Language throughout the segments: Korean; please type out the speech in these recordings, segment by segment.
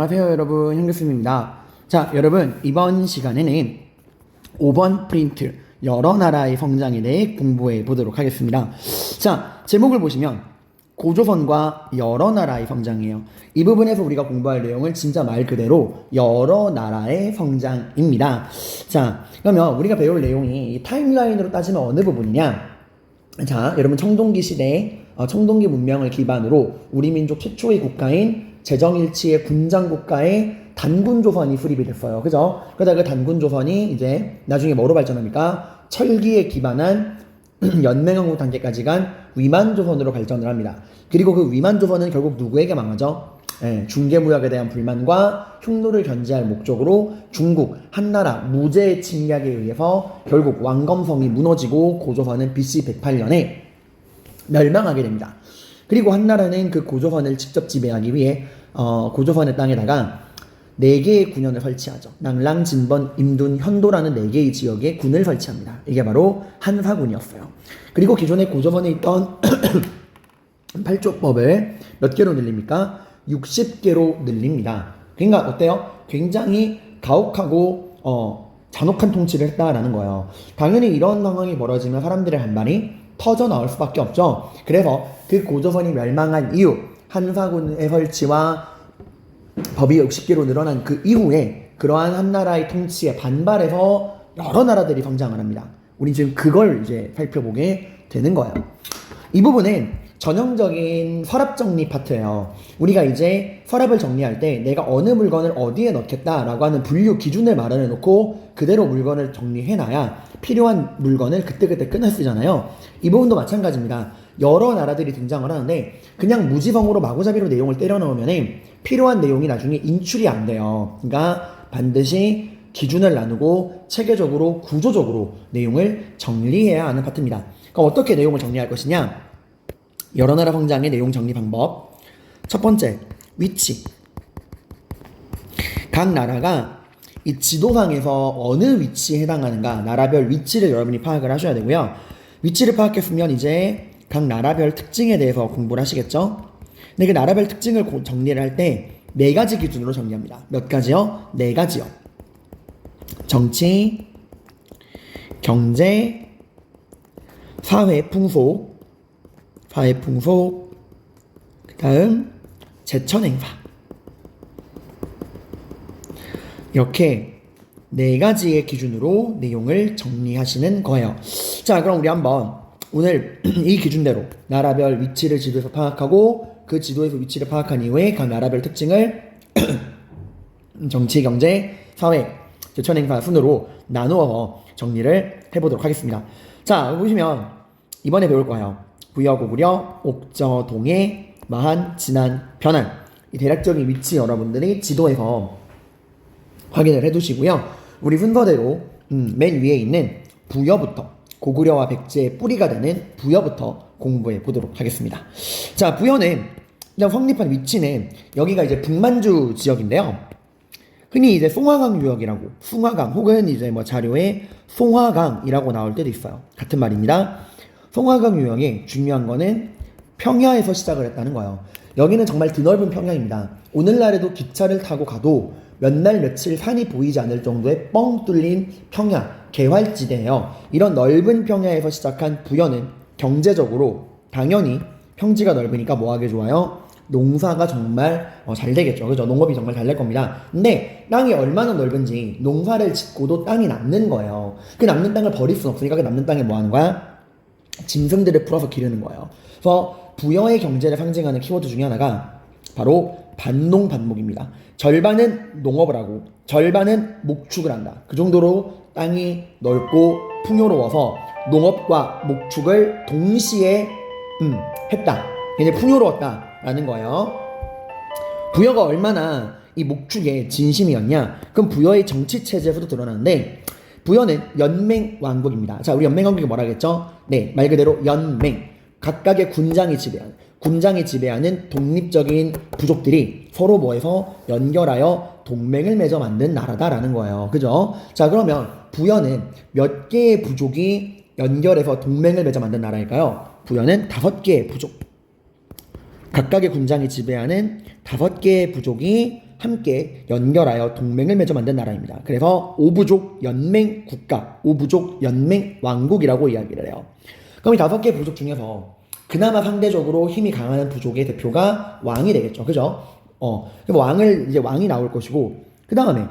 안녕하세요 여러분, 현규쌤입니다. 자, 여러분, 이번 시간에는 5번 프린트 여러 나라의 성장에 대해 공부해 보도록 하겠습니다. 자, 제목을 보시면 고조선과 여러 나라의 성장이에요. 이 부분에서 우리가 공부할 내용은 진짜 말 그대로 여러 나라의 성장입니다. 자, 그러면 우리가 배울 내용이 타임라인으로 따지면 어느 부분이냐? 자, 여러분, 청동기 시대에 청동기 문명을 기반으로 우리 민족 최초의 국가인 제정일치의 군장국가의 단군조선이 수립이 됐어요. 그죠? 그러다가 그 단군조선이 이제 나중에 뭐로 발전합니까? 철기에 기반한 연맹왕국 단계까지 간 위만조선으로 발전을 합니다. 그리고 그 위만조선은 결국 누구에게 망하죠? 중개무역에 대한 불만과 흉노를 견제할 목적으로 중국, 한나라, 무제의 침략에 의해서 결국 왕검성이 무너지고 고조선은 BC 108년에 멸망하게 됩니다. 그리고 한나라는 그 고조선을 직접 지배하기 위해 고조선의 땅에다가 4개의 군현을 설치하죠. 낭랑, 진번, 임둔, 현도라는 4개의 지역에 군을 설치합니다. 이게 바로 한사군이었어요. 그리고 기존에 고조선에 있던 팔조법을 몇 개로 늘립니까? 60개로 늘립니다. 그러니까 어때요? 굉장히 가혹하고 잔혹한 통치를 했다라는 거예요. 당연히 이런 상황이 벌어지면 사람들의 반발이 터져 나올 수밖에 없죠. 그래서 그 고조선이 멸망한 이후 한사군의 설치와 법이 60개로 늘어난 그 이후에 그러한 한나라의 통치에 반발해서 여러 나라들이 성장을 합니다. 우리 지금 그걸 이제 살펴보게 되는 거예요. 이 부분은 전형적인 서랍 정리 파트예요. 우리가 이제 서랍을 정리할 때 내가 어느 물건을 어디에 넣겠다라고 하는 분류 기준을 마련해 놓고 그대로 물건을 정리해놔야 필요한 물건을 그때그때 끊어 쓰잖아요. 이 부분도 마찬가지입니다. 여러 나라들이 등장을 하는데 그냥 무지성으로 마구잡이로 내용을 때려 넣으면 필요한 내용이 나중에 인출이 안 돼요. 그러니까 반드시 기준을 나누고 체계적으로 구조적으로 내용을 정리해야 하는 파트입니다. 그럼 어떻게 내용을 정리할 것이냐? 여러 나라 성장의 내용 정리 방법. 첫 번째, 위치. 각 나라가 이 지도상에서 어느 위치에 해당하는가, 나라별 위치를 여러분이 파악을 하셔야 되고요. 위치를 파악했으면 이제 각 나라별 특징에 대해서 공부를 하시겠죠? 근데 그 나라별 특징을 정리를 할 때 4가지 기준으로 정리합니다. 몇 가지요? 4가지요. 정치, 경제, 사회 풍속, 그 다음 제천행사. 이렇게 4가지의 기준으로 내용을 정리하시는 거예요. 자, 그럼 우리 한번 오늘 이 기준대로 나라별 위치를 지도에서 파악하고 그 지도에서 위치를 파악한 이후에 각 나라별 특징을 정치, 경제, 사회, 제천행사 순으로 나누어서 정리를 해보도록 하겠습니다. 자, 보시면 이번에 배울 거예요. 부여, 고구려, 옥저, 동해, 마한, 진안, 변안. 이 대략적인 위치 여러분들이 지도에서 확인을 해두시고요. 우리 순서대로 맨 위에 있는 부여부터, 고구려와 백제의 뿌리가 되는 부여부터 공부해 보도록 하겠습니다. 자, 부여는 그냥 성립한 위치는 여기가 이제 북만주 지역인데요. 흔히 이제 송화강 유역이라고, 숭화강 혹은 이제 뭐 자료에 송화강이라고 나올 때도 있어요. 같은 말입니다. 송화강 유역의 중요한 거는 평야에서 시작을 했다는 거예요. 여기는 정말 드넓은 평야입니다. 오늘날에도 기차를 타고 가도 몇 날 며칠 산이 보이지 않을 정도의 뻥 뚫린 평야, 개활지대예요. 이런 넓은 평야에서 시작한 부여는 경제적으로 당연히 평지가 넓으니까 뭐하게 좋아요? 농사가 정말 잘 되겠죠. 그죠? 농업이 정말 잘 될 겁니다. 근데 땅이 얼마나 넓은지 농사를 짓고도 땅이 남는 거예요. 그 남는 땅을 버릴 순 없으니까 그 남는 땅에 뭐 하는 거야? 짐승들을 풀어서 기르는 거예요. 그래서 부여의 경제를 상징하는 키워드 중에 하나가 바로 반농반목입니다. 절반은 농업을 하고 절반은 목축을 한다. 그 정도로 땅이 넓고 풍요로워서 농업과 목축을 동시에 했다. 굉장히 풍요로웠다라는 거예요. 부여가 얼마나 이 목축에 진심이었냐? 그럼 부여의 정치체제에서도 드러나는데 부여는 연맹왕국입니다. 자, 우리 연맹왕국이 뭐라 그랬죠? 네, 말 그대로 연맹. 각각의 군장이 지배하는 독립적인 부족들이 서로 뭐해서 연결하여 동맹을 맺어 만든 나라다라는 거예요. 그죠? 자, 그러면 부여는 몇 개의 부족이 연결해서 동맹을 맺어 만든 나라일까요? 부여는 5개의 부족. 각각의 군장이 지배하는 5개의 부족이 함께 연결하여 동맹을 맺어 만든 나라입니다. 그래서 오부족 연맹 국가, 오부족 연맹 왕국이라고 이야기를 해요. 그럼 이 5개 부족 중에서 그나마 상대적으로 힘이 강한 부족의 대표가 왕이 되겠죠. 그죠? 이제 왕이 나올 것이고, 그 다음에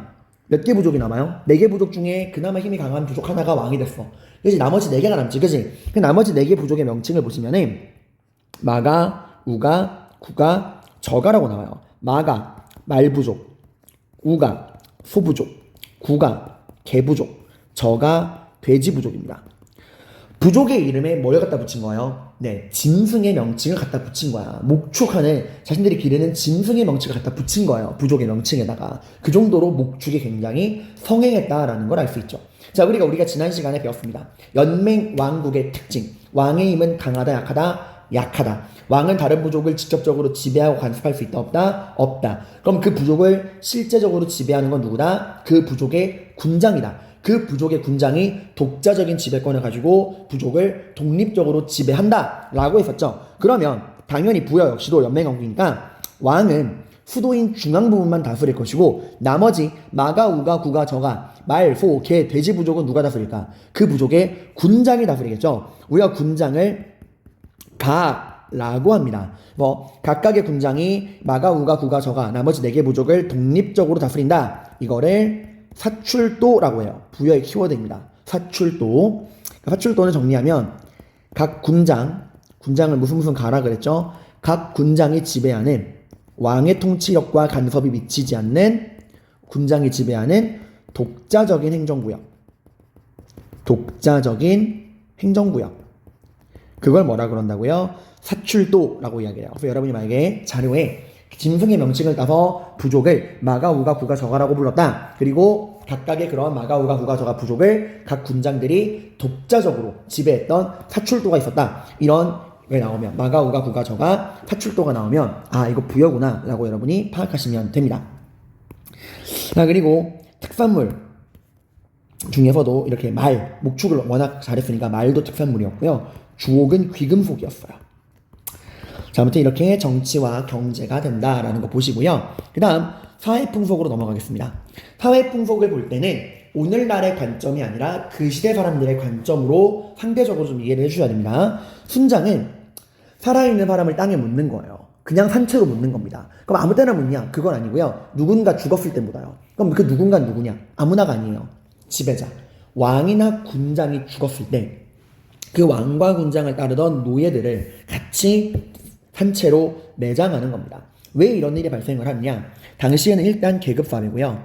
몇 개 부족이 남아요? 4개 부족 중에 그나마 힘이 강한 부족 하나가 왕이 됐어. 그지? 나머지 4개가 남지, 그지? 그 나머지 4개 부족의 명칭을 보시면은 마가, 우가, 구가, 저가라고 나와요. 마가, 말부족, 우가, 소부족, 구가, 개부족, 저가, 돼지부족입니다. 부족의 이름에 뭘 갖다 붙인 거예요? 네, 짐승의 명칭을 갖다 붙인 거야. 목축하는 자신들이 기르는 짐승의 명칭을 갖다 붙인 거예요. 부족의 명칭에다가. 그 정도로 목축이 굉장히 성행했다라는 걸 알 수 있죠. 자, 우리가 지난 시간에 배웠습니다. 연맹 왕국의 특징. 왕의 힘은 강하다, 약하다, 약하다. 왕은 다른 부족을 직접적으로 지배하고 간섭할 수 있다, 없다? 없다. 그럼 그 부족을 실제적으로 지배하는 건 누구다? 그 부족의 군장이다. 그 부족의 군장이 독자적인 지배권을 가지고 부족을 독립적으로 지배한다 라고 했었죠. 그러면 당연히 부여 역시도 연맹왕국이니까 왕은 수도인 중앙 부분만 다스릴 것이고 나머지 마가, 우가, 구가, 저가, 말, 소, 개, 돼지 부족은 누가 다스릴까? 그 부족의 군장이 다스리겠죠. 우리가 군장을 가라고 합니다. 각각의 군장이 마가, 우가, 구가, 저가 나머지 4개 부족을 독립적으로 다스린다. 이거를 사출도라고 해요. 부여의 키워드입니다. 사출도. 사출도는 정리하면 각 군장을 무슨 가라 그랬죠? 각 군장이 지배하는 왕의 통치력과 간섭이 미치지 않는 군장이 지배하는 독자적인 행정구역. 독자적인 행정구역. 그걸 뭐라 그런다고요? 사출도라고 이야기해요. 그래서 여러분이 만약에 자료에 짐승의 명칭을 따서 부족을 마가, 우가, 구가, 저가라고 불렀다. 그리고 각각의 그런 마가, 우가, 구가, 저가 부족을 각 군장들이 독자적으로 지배했던 사출도가 있었다. 이런 게 나오면 마가, 우가, 구가, 저가 사출도가 나오면 아, 이거 부여구나 라고 여러분이 파악하시면 됩니다. 자, 그리고 특산물 중에서도 이렇게 목축을 워낙 잘했으니까 말도 특산물이었고요. 주옥은 귀금속이었어요. 자, 아무튼 이렇게 정치와 경제가 된다라는 거 보시고요. 그 다음 사회풍속으로 넘어가겠습니다. 사회풍속을 볼 때는 오늘날의 관점이 아니라 그 시대 사람들의 관점으로 상대적으로 좀 이해를 해주셔야 됩니다. 순장은 살아있는 사람을 땅에 묻는 거예요. 그냥 산채로 묻는 겁니다. 그럼 아무 때나 묻냐? 그건 아니고요. 누군가 죽었을 때 묻어요. 그럼 그 누군가는 누구냐? 아무나가 아니에요. 지배자. 왕이나 군장이 죽었을 때 그 왕과 군장을 따르던 노예들을 같이 산채로 매장하는 겁니다. 왜 이런 일이 발생을 하느냐? 당시에는 일단 계급사회고요.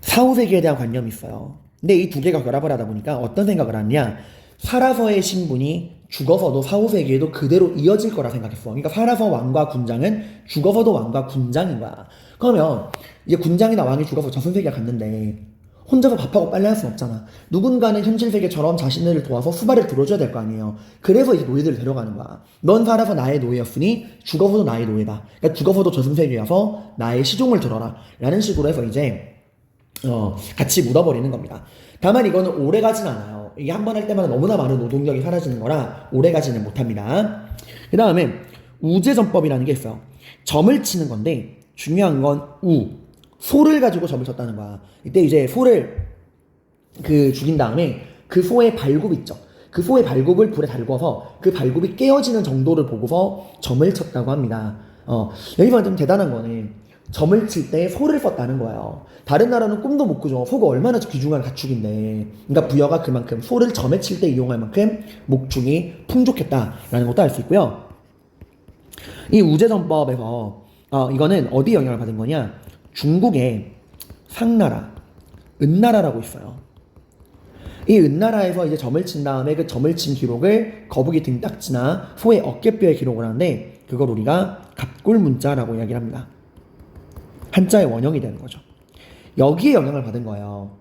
사후세계에 대한 관념이 있어요. 근데 이 두 개가 결합을 하다 보니까 어떤 생각을 하느냐? 살아서의 신분이 죽어서도 사후세계에도 그대로 이어질 거라 생각했어. 그러니까 살아서 왕과 군장은 죽어서도 왕과 군장인 거야. 그러면 이제 군장이나 왕이 죽어서 저승세계에 갔는데 혼자서 밥하고 빨래 할 수는 없잖아. 누군가는 현실세계처럼 자신을 도와서 수발을 들어줘야 될 거 아니에요. 그래서 이제 노예들을 데려가는 거야. 넌 살아서 나의 노예였으니 죽어서도 나의 노예다. 그러니까 죽어서도 저승세계여서 나의 시종을 들어라. 라는 식으로 해서 이제 같이 묻어버리는 겁니다. 다만 이거는 오래 가진 않아요. 이게 한 번 할 때마다 너무나 많은 노동력이 사라지는 거라 오래 가지는 못합니다. 그 다음에 우제전법이라는 게 있어요. 점을 치는 건데 중요한 건 소를 가지고 점을 쳤다는 거야. 이때 이제 소를 죽인 다음에 그 소의 발굽 있죠. 그 소의 발굽을 불에 달궈서 그 발굽이 깨어지는 정도를 보고서 점을 쳤다고 합니다. 여기서 좀 대단한 거는 점을 칠 때 소를 썼다는 거예요. 다른 나라는 꿈도 못 꾸죠. 소가 얼마나 귀중한 가축인데. 그러니까 부여가 그만큼 소를 점에 칠 때 이용할 만큼 목축이 풍족했다라는 것도 알 수 있고요. 이 우제전법에서 이거는 어디 영향을 받은 거냐? 중국의 상나라, 은나라라고 있어요. 이 은나라에서 이제 점을 친 다음에 그 점을 친 기록을 거북이 등딱지나 소의 어깨뼈에 기록을 하는데 그걸 우리가 갑골문자라고 이야기를 합니다. 한자의 원형이 되는 거죠. 여기에 영향을 받은 거예요.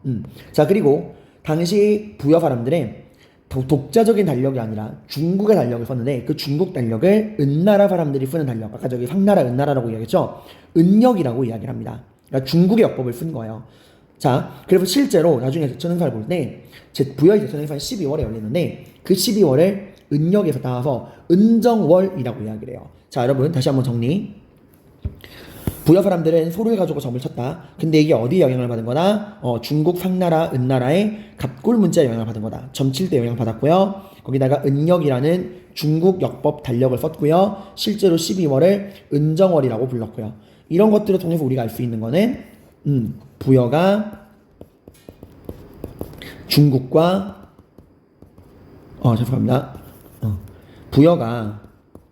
자, 그리고 당시 부여 사람들은 독자적인 달력이 아니라 중국의 달력을 썼는데 그 중국 달력을 은나라 사람들이 쓰는 달력, 아까 저기 상나라, 은나라라고 이야기했죠. 은역이라고 이야기를 합니다. 그러니까 중국의 역법을 쓴 거예요. 자, 그래서 실제로 나중에 제천행사를 볼 때 부여의 제천행사는 12월에 열리는데 그 12월을 은역에서 따와서 은정월이라고 이야기를 해요. 자, 여러분 다시 한번 정리. 부여 사람들은 소를 가지고 점을 쳤다. 근데 이게 어디에 영향을 받은 거다? 중국 상나라, 은나라의 갑골 문자에 영향을 받은 거다. 점 칠 때 영향을 받았고요. 거기다가 은역이라는 중국 역법 달력을 썼고요. 실제로 12월을 은정월이라고 불렀고요. 이런 것들을 통해서 우리가 알 수 있는 거는 부여가 중국과 죄송합니다. 부여가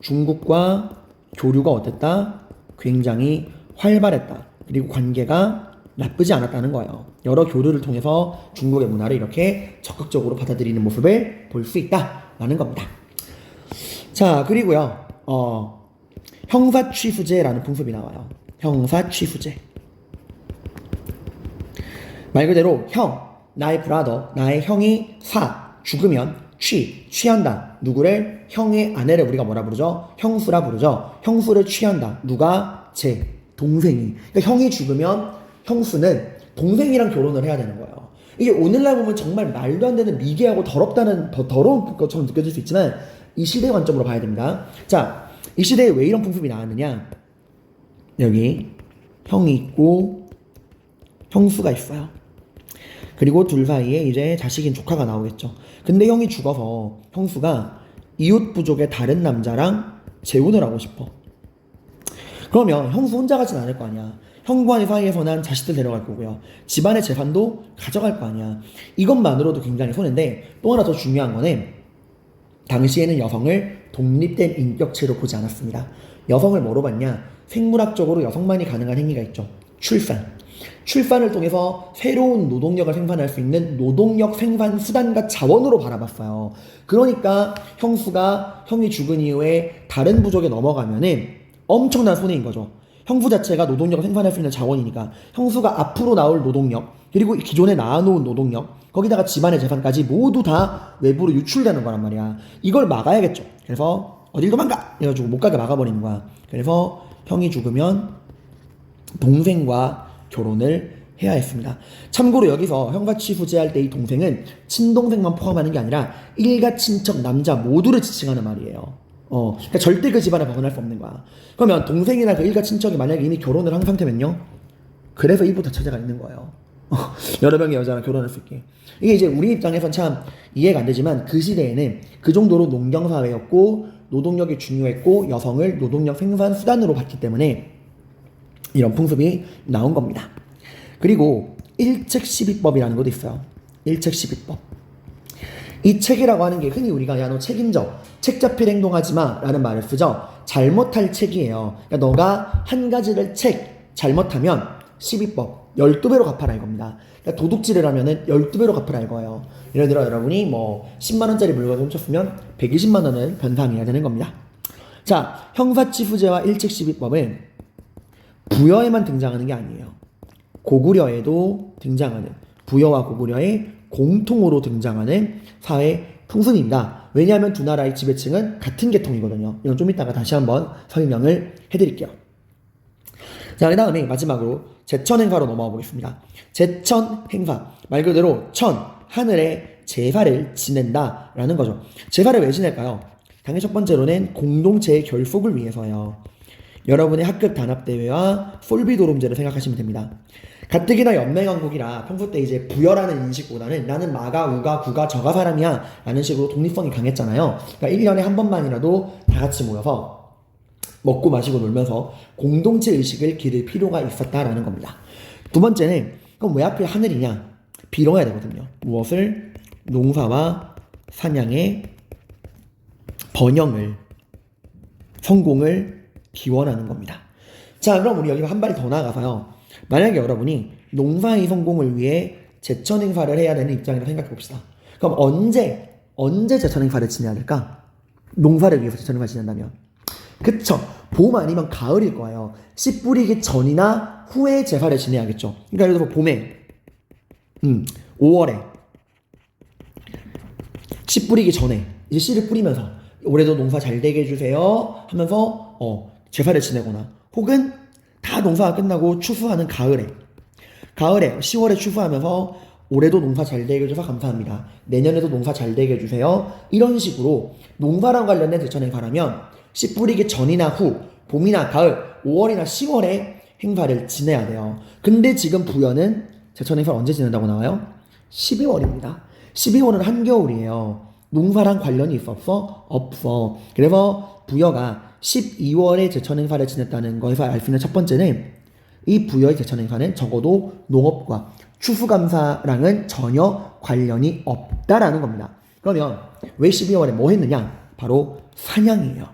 중국과 교류가 어땠다? 굉장히 활발했다. 그리고 관계가 나쁘지 않았다는 거예요. 여러 교류를 통해서 중국의 문화를 이렇게 적극적으로 받아들이는 모습을 볼 수 있다라는 겁니다. 자, 그리고요. 형사취수제라는 풍습이 나와요. 형사취수제. 말 그대로 형, 나의 브라더, 나의 형이 죽으면 취한다. 누구를? 형의 아내를 우리가 뭐라 부르죠? 형수라 부르죠. 형수를 취한다. 누가? 제 동생이. 그러니까 형이 죽으면 형수는 동생이랑 결혼을 해야 되는 거예요. 이게 오늘날 보면 정말 말도 안 되는 미개하고 더러운 것처럼 느껴질 수 있지만 이 시대 관점으로 봐야 됩니다. 자, 이 시대에 왜 이런 풍습이 나왔느냐? 여기 형이 있고 형수가 있어요. 그리고 둘 사이에 이제 자식인 조카가 나오겠죠. 근데 형이 죽어서 형수가 이웃 부족의 다른 남자랑 재혼을 하고 싶어. 그러면 형수 혼자 가진 않을 거 아니야. 형과 사이에서 난 자식들 데려갈 거고요. 집안의 재산도 가져갈 거 아니야. 이것만으로도 굉장히 손해인데 또 하나 더 중요한 거는 당시에는 여성을 독립된 인격체로 보지 않았습니다. 여성을 뭐로 봤냐? 생물학적으로 여성만이 가능한 행위가 있죠. 출산을 통해서 새로운 노동력을 생산할 수 있는 노동력 생산 수단과 자원으로 바라봤어요. 그러니까 형이 죽은 이후에 다른 부족에 넘어가면은 엄청난 손해인 거죠. 형수 자체가 노동력을 생산할 수 있는 자원이니까 형수가 앞으로 나올 노동력, 그리고 기존에 낳아놓은 노동력, 거기다가 집안의 재산까지 모두 다 외부로 유출되는 거란 말이야. 이걸 막아야겠죠. 그래서 어딜 도망가! 이래가지고 못 가게 막아버리는 거야. 그래서 형이 죽으면 동생과 결혼을 해야 했습니다. 참고로 여기서 형사취수제할 때 이 동생은 친동생만 포함하는 게 아니라 일가 친척 남자 모두를 지칭하는 말이에요. 그러니까 절대 그 집안을 벗어날 수 없는 거야. 그러면 동생이나 그 일가 친척이 만약에 이미 결혼을 한 상태면요, 그래서 이부 다처제가 있는 거예요. 여러 명의 여자랑 결혼할 수 있게. 이게 이제 우리 입장에선 참 이해가 안 되지만 그 시대에는 그 정도로 농경사회였고 노동력이 중요했고 여성을 노동력 생산 수단으로 봤기 때문에 이런 풍습이 나온 겁니다. 그리고 일책시비법이라는 것도 있어요. 일책시비법. 이 책이라고 하는 게 흔히 우리가 야 너 책임져, 책 잡힐 행동하지 마 라는 말을 쓰죠. 잘못할 책이에요. 그러니까 너가 한 가지를 잘못하면 시비법 12배로 갚아라 이겁니다. 그러니까 도둑질을 하면은 12배로 갚아라 이거예요. 예를 들어 여러분이 뭐 10만원짜리 물건을 훔쳤으면 120만원을 변상해야 되는 겁니다. 자, 형사취수제와 일책시비법은 부여에만 등장하는 게 아니에요. 고구려에도 등장하는, 부여와 고구려의 공통으로 등장하는 사회 풍습입니다. 왜냐하면 두 나라의 지배층은 같은 계통이거든요. 이건 좀 이따가 다시 한번 설명을 해드릴게요. 자, 그 다음에 마지막으로 제천행사로 넘어가 보겠습니다. 제천행사, 말 그대로 하늘에 제사를 지낸다 라는 거죠. 제사를 왜 지낼까요? 당연히 첫 번째로는 공동체의 결속을 위해서요. 여러분의 학급 단합대회와 솔비도름제를 생각하시면 됩니다. 가뜩이나 연맹왕국이라 평소 때 이제 부여라는 인식보다는 나는 마가, 우가, 구가, 저가 사람이야 라는 식으로 독립성이 강했잖아요. 그러니까 1년에 한 번만이라도 다 같이 모여서 먹고 마시고 놀면서 공동체 의식을 기를 필요가 있었다라는 겁니다. 두 번째는 그럼 왜 하필 하늘이냐? 빌어야 되거든요. 무엇을? 농사와 사냥의 번영을, 성공을 기원하는 겁니다. 자, 그럼 우리 여기서 한 발 더 나아가서요. 만약에 여러분이 농사의 성공을 위해 제천행사를 해야 되는 입장이라고 생각해 봅시다. 그럼 언제 제천행사를 지내야 될까? 농사를 위해서 제천행사를 지낸다면. 그쵸. 봄 아니면 가을일 거예요. 씨 뿌리기 전이나 후에 제사를 지내야겠죠. 그러니까 예를 들어서 봄에 5월에 씨 뿌리기 전에 이제 씨를 뿌리면서 올해도 농사 잘 되게 해주세요 하면서 제사를 지내거나, 혹은 다 농사가 끝나고 추수하는 가을에 10월에 추수하면서 올해도 농사 잘 되게 해줘서 감사합니다, 내년에도 농사 잘 되게 해주세요, 이런 식으로 농사랑 관련된 제천행사라면 씨 뿌리기 전이나 후, 봄이나 가을, 5월이나 10월에 행사를 지내야 돼요. 근데 지금 부여는 제천 행사를 언제 지낸다고 나와요? 12월입니다. 12월은 한겨울이에요. 농사랑 관련이 있었어? 없어. 그래서 부여가 12월에 제천 행사를 지냈다는 거에서 알 수 있는 첫 번째는 이 부여의 제천 행사는 적어도 농업과 추수감사랑은 전혀 관련이 없다라는 겁니다. 그러면 왜 12월에 뭐 했느냐? 바로 사냥이에요.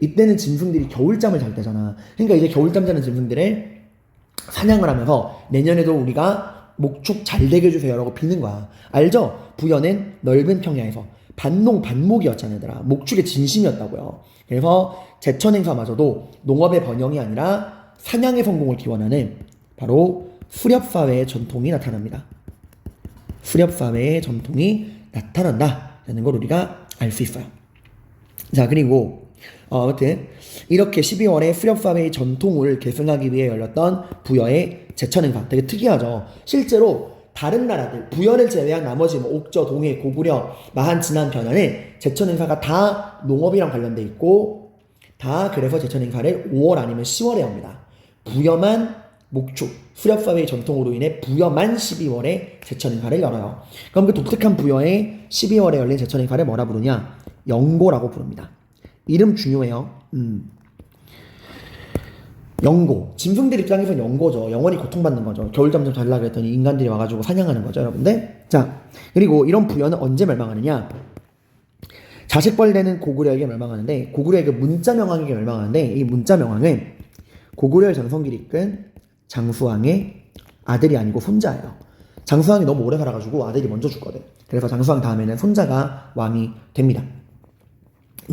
이때는 짐승들이 겨울잠을 잘 때잖아. 그러니까 이제 겨울잠 자는 짐승들을 사냥을 하면서 내년에도 우리가 목축 잘 되게 해주세요 라고 비는 거야. 알죠? 부여는 넓은 평야에서 반농 반목이었잖아 얘들아. 목축의 진심이었다고요. 그래서 제천 행사마저도 농업의 번영이 아니라 사냥의 성공을 기원하는 바로 수렵사회의 전통이 나타납니다. 수렵사회의 전통이 나타난다라는 걸 우리가 알 수 있어요. 자, 그리고 아무튼 이렇게 12월에 수렵사회의 전통을 계승하기 위해 열렸던 부여의 제천 행사 되게 특이하죠. 실제로 다른 나라들 부여를 제외한 나머지 뭐 옥저, 동해, 고구려, 마한, 진안, 변화는 제천 행사가 다 농업이랑 관련돼 있고 다 그래서 제천 행사를 5월 아니면 10월에 합니다. 부여만 목축, 수렵사회의 전통으로 인해 부여만 12월에 제천 행사를 열어요. 그럼 그 독특한 부여의 12월에 열린 제천 행사를 뭐라 부르냐? 영고라고 부릅니다. 이름 중요해요. 영고. 짐승들 입장에서는 영고죠. 영원히 고통받는 거죠. 겨울잠 좀 잘라 그랬더니 인간들이 와가지고 사냥하는 거죠, 여러분들. 자, 그리고 이런 부여는 언제 멸망하느냐? 자식벌레는 고구려에게 멸망하는데, 고구려의 그 문자명왕에게 멸망하는데, 이 문자명왕은 고구려의 전성기를 이끈 장수왕의 아들이 아니고 손자예요. 장수왕이 너무 오래 살아가지고 아들이 먼저 죽거든. 그래서 장수왕 다음에는 손자가 왕이 됩니다.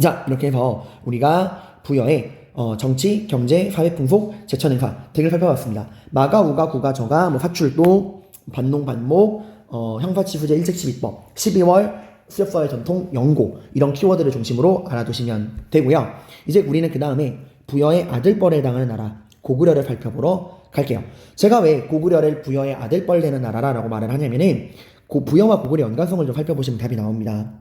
자, 이렇게 해서 우리가 부여의 정치, 경제, 사회 풍속, 제천 행사 등을 살펴봤습니다. 마가, 우가, 구가, 저가, 뭐 사출도, 반농, 반목, 형사치수제 일책시비법, 12월 수렵사회 전통, 영고 이런 키워드를 중심으로 알아두시면 되고요. 이제 우리는 그 다음에 부여의 아들뻘에 해당하는 나라 고구려를 살펴보러 갈게요. 제가 왜 고구려를 부여의 아들뻘 되는 나라라고 말을 하냐면은 부여와 고구려의 연관성을 좀 살펴보시면 답이 나옵니다.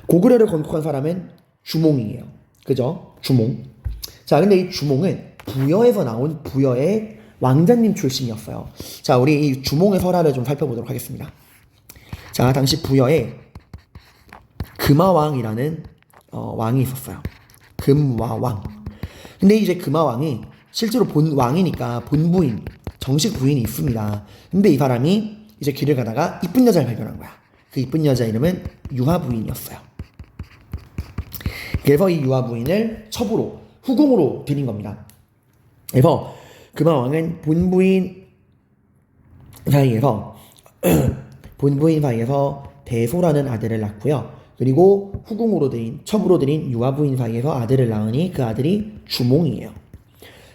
고구려를 건국한 사람은 주몽이에요. 그죠? 주몽. 자, 근데 이 주몽은 부여에서 나온 부여의 왕자님 출신이었어요. 자, 우리 이 주몽의 설화를 좀 살펴보도록 하겠습니다. 자, 당시 부여에 금화왕이라는 왕이 있었어요. 금화왕. 근데 이제 금화왕이 실제로 본 왕이니까 본부인, 정식 부인이 있습니다. 근데 이 사람이 이제 길을 가다가 이쁜 여자를 발견한 거야. 그 이쁜 여자 이름은 유화부인이었어요. 그래서 이 유화부인을 첩으로, 후궁으로 들인 겁니다. 그래서 금화왕은 본부인 사이에서 대소라는 아들을 낳고요. 그리고 후궁으로 들인, 첩으로 들인 유화부인 사이에서 아들을 낳으니 그 아들이 주몽이에요.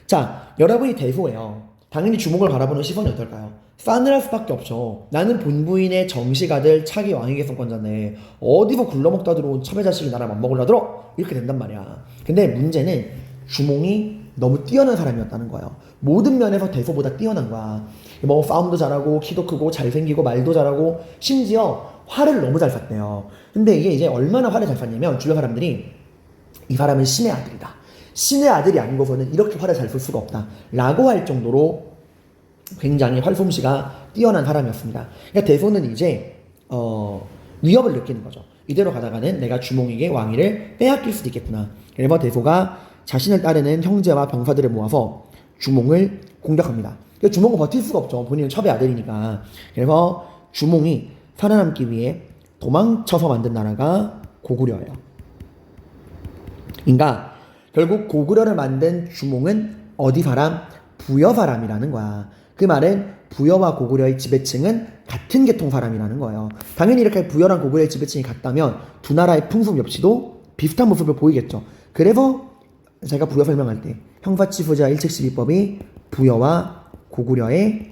자, 여러분이 대소예요. 당연히 주몽을 바라보는 시선이 어떨까요? 싸늘할 수밖에 없죠. 나는 본부인의 정식 아들 차기 왕위 계승권자네. 어디서 굴러먹다 들어온 첩의 자식이 나라 맘먹으려 들어? 이렇게 된단 말이야. 근데 문제는 주몽이 너무 뛰어난 사람이었다는 거예요. 모든 면에서 대소보다 뛰어난 거야. 뭐 싸움도 잘하고 키도 크고 잘생기고 말도 잘하고 심지어 화를 너무 잘 쐈대요. 근데 이게 이제 얼마나 화를 잘 쐈냐면 주변 사람들이 이 사람은 신의 아들이다. 신의 아들이 아니고서는 이렇게 화를 잘 쏠 수가 없다. 라고 할 정도로 굉장히 활솜씨가 뛰어난 사람이었습니다. 그러니까 대소는 이제 위협을 느끼는 거죠. 이대로 가다가는 내가 주몽에게 왕위를 빼앗길 수도 있겠구나. 그래서 대소가 자신을 따르는 형제와 병사들을 모아서 주몽을 공격합니다. 그러니까 주몽은 버틸 수가 없죠. 본인은 첩의 아들이니까. 그래서 주몽이 살아남기 위해 도망쳐서 만든 나라가 고구려예요. 그러니까 결국 고구려를 만든 주몽은 어디 사람? 부여 사람이라는 거야. 그 말은 부여와 고구려의 지배층은 같은 계통 사람이라는 거예요. 당연히 이렇게 부여랑 고구려의 지배층이 같다면 두 나라의 풍속 역시도 비슷한 모습을 보이겠죠. 그래서 제가 부여 설명할 때 형사치수제와 일책시비법이 부여와 고구려의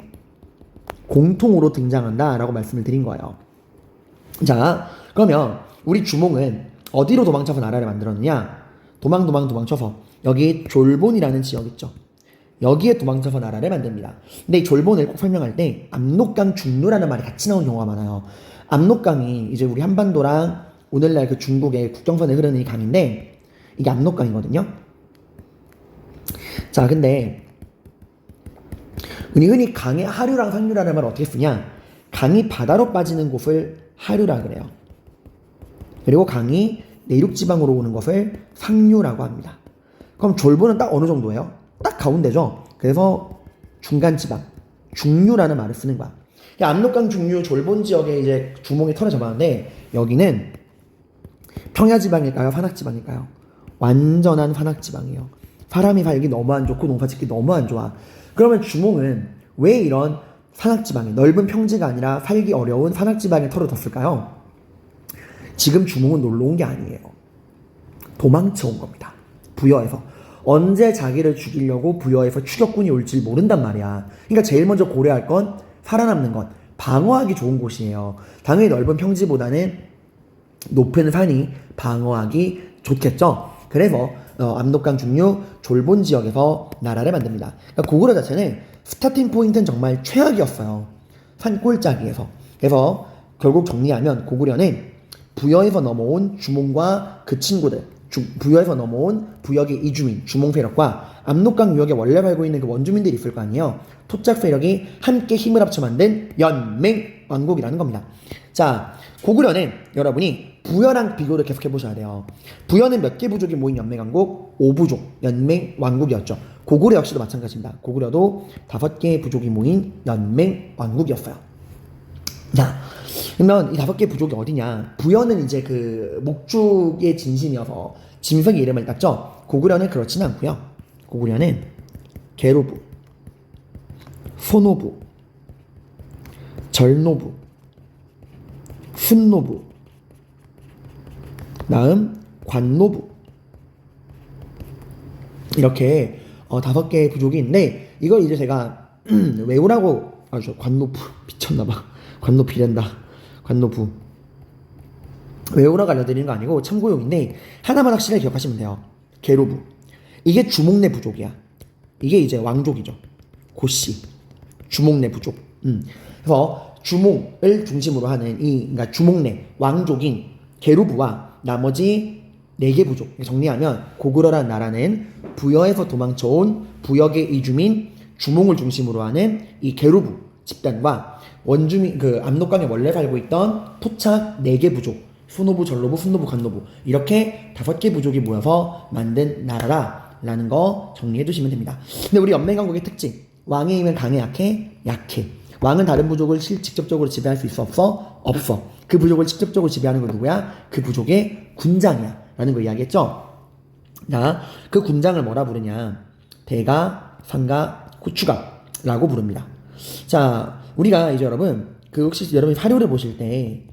공통으로 등장한다라고 말씀을 드린 거예요. 자, 그러면 우리 주몽은 어디로 도망쳐서 나라를 만들었느냐? 도망쳐서 여기 졸본이라는 지역 있죠. 여기에 도망쳐서 나라를 만듭니다. 근데 이 졸본을 꼭 설명할 때 압록강 중루라는 말이 같이 나오는 경우가 많아요. 압록강이 이제 우리 한반도랑 오늘날 그 중국의 국경선에 흐르는 이 강인데 이게 압록강이거든요. 자, 근데 우리 흔히 강의 하류랑 상류라는 말을 어떻게 쓰냐? 강이 바다로 빠지는 곳을 하류라 그래요. 그리고 강이 내륙 지방으로 오는 것을 상류라고 합니다. 그럼 졸부는 딱 어느 정도예요? 딱 가운데죠. 그래서 중간 지방, 중류라는 말을 쓰는 거야. 압록강 중류 졸본 지역에 이제 주몽이 털을 잡았는데 여기는 평야 지방일까요? 산악 지방일까요? 완전한 산악 지방이에요. 사람이 살기 너무 안 좋고 농사 짓기 너무 안 좋아. 그러면 주몽은 왜 이런 산악 지방에 넓은 평지가 아니라 살기 어려운 산악 지방에 털을 뒀을까요? 지금 주몽은 놀러 온 게 아니에요. 도망쳐 온 겁니다. 부여에서. 언제 자기를 죽이려고 부여에서 추격군이 올지 모른단 말이야. 그러니까 제일 먼저 고려할 건 살아남는 것, 방어하기 좋은 곳이에요. 당연히 넓은 평지보다는 높은 산이 방어하기 좋겠죠. 그래서 압록강 중류 졸본 지역에서 나라를 만듭니다. 그러니까 고구려 자체는 스타팅 포인트는 정말 최악이었어요. 산 꼴짜기에서. 그래서 결국 정리하면 고구려는 부여에서 넘어온 주몽과 그 친구들, 부여에서 넘어온 부역의 이주민, 주몽 세력과 압록강 유역에 원래 살고 있는 그 원주민들이 있을 거 아니에요. 토착 세력이 함께 힘을 합쳐 만든 연맹 왕국이라는 겁니다. 자, 고구려는 여러분이 부여랑 비교를 계속해 보셔야 돼요. 부여는 몇 개 부족이 모인 연맹 왕국? 5부족 연맹 왕국이었죠. 고구려 역시도 마찬가지입니다. 고구려도 5개의 부족이 모인 연맹 왕국이었어요. 자, 그러면 이 5개 부족이 어디냐? 부여는 이제 그 목축의 진심이어서 짐승의 이름을 땄죠. 고구려는 그렇지는 않고요. 고구려는 계로부, 소노부, 절노부, 순노부, 다음 관노부, 이렇게 5개의 부족이 있는데 이걸 이제 제가 외우라고 관노부 미쳤나봐. 관노비랜다. 관노부 외우라고 알려드리는 거 아니고 참고용인데 하나만 확실하게 기억하시면 돼요. 계로부, 이게 주몽내 부족이야. 이게 이제 왕족이죠. 고씨 주몽내 부족. 그래서 주몽을 중심으로 하는 그러니까 주몽내 왕족인 계로부와 나머지 4개 부족, 정리하면 고구려라는 나라는 부여에서 도망쳐온 부역의 이주민 주몽을 중심으로 하는 이 계로부 집단과 원주민 그 압록강에 원래 살고 있던 토착 4개 부족, 수노부, 절노부, 순노부, 관노부, 이렇게 5개 부족이 모여서 만든 나라라는 거 정리해 두시면 됩니다. 근데 우리 연맹왕국의 특징, 왕의 힘은 강해, 약해? 약해. 왕은 다른 부족을 직접적으로 지배할 수 있어, 없어? 없어. 그 부족을 직접적으로 지배하는 건 누구야? 그 부족의 군장이야 라는 거 이야기했죠. 자, 그 군장을 뭐라 부르냐? 대가, 상가, 고추가 라고 부릅니다. 자, 우리가 이제 여러분 혹시 여러분이 사료를 보실 때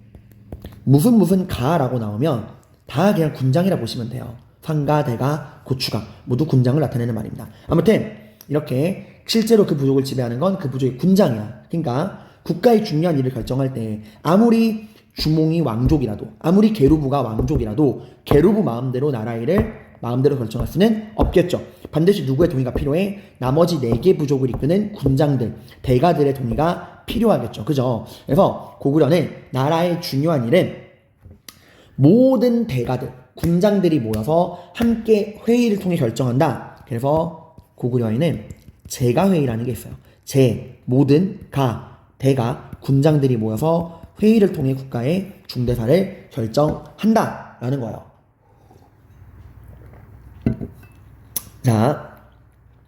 무슨 가라고 나오면 다 그냥 군장이라 보시면 돼요. 상가, 대가, 고추가 모두 군장을 나타내는 말입니다. 아무튼 이렇게 실제로 그 부족을 지배하는 건 그 부족의 군장이야. 그러니까 국가의 중요한 일을 결정할 때 아무리 주몽이 왕족이라도, 아무리 계루부가 왕족이라도 계루부 마음대로 나라 일을 마음대로 결정할 수는 없겠죠. 반드시 누구의 동의가 필요해? 나머지 4개 부족을 이끄는 군장들, 대가들의 동의가 필요하겠죠. 그죠? 그래서 고구려는 나라의 중요한 일은 모든 대가들, 군장들이 모여서 함께 회의를 통해 결정한다. 그래서 고구려에는 제가회의라는 게 있어요. 모든 대가, 군장들이 모여서 회의를 통해 국가의 중대사를 결정한다라는 거예요. 자,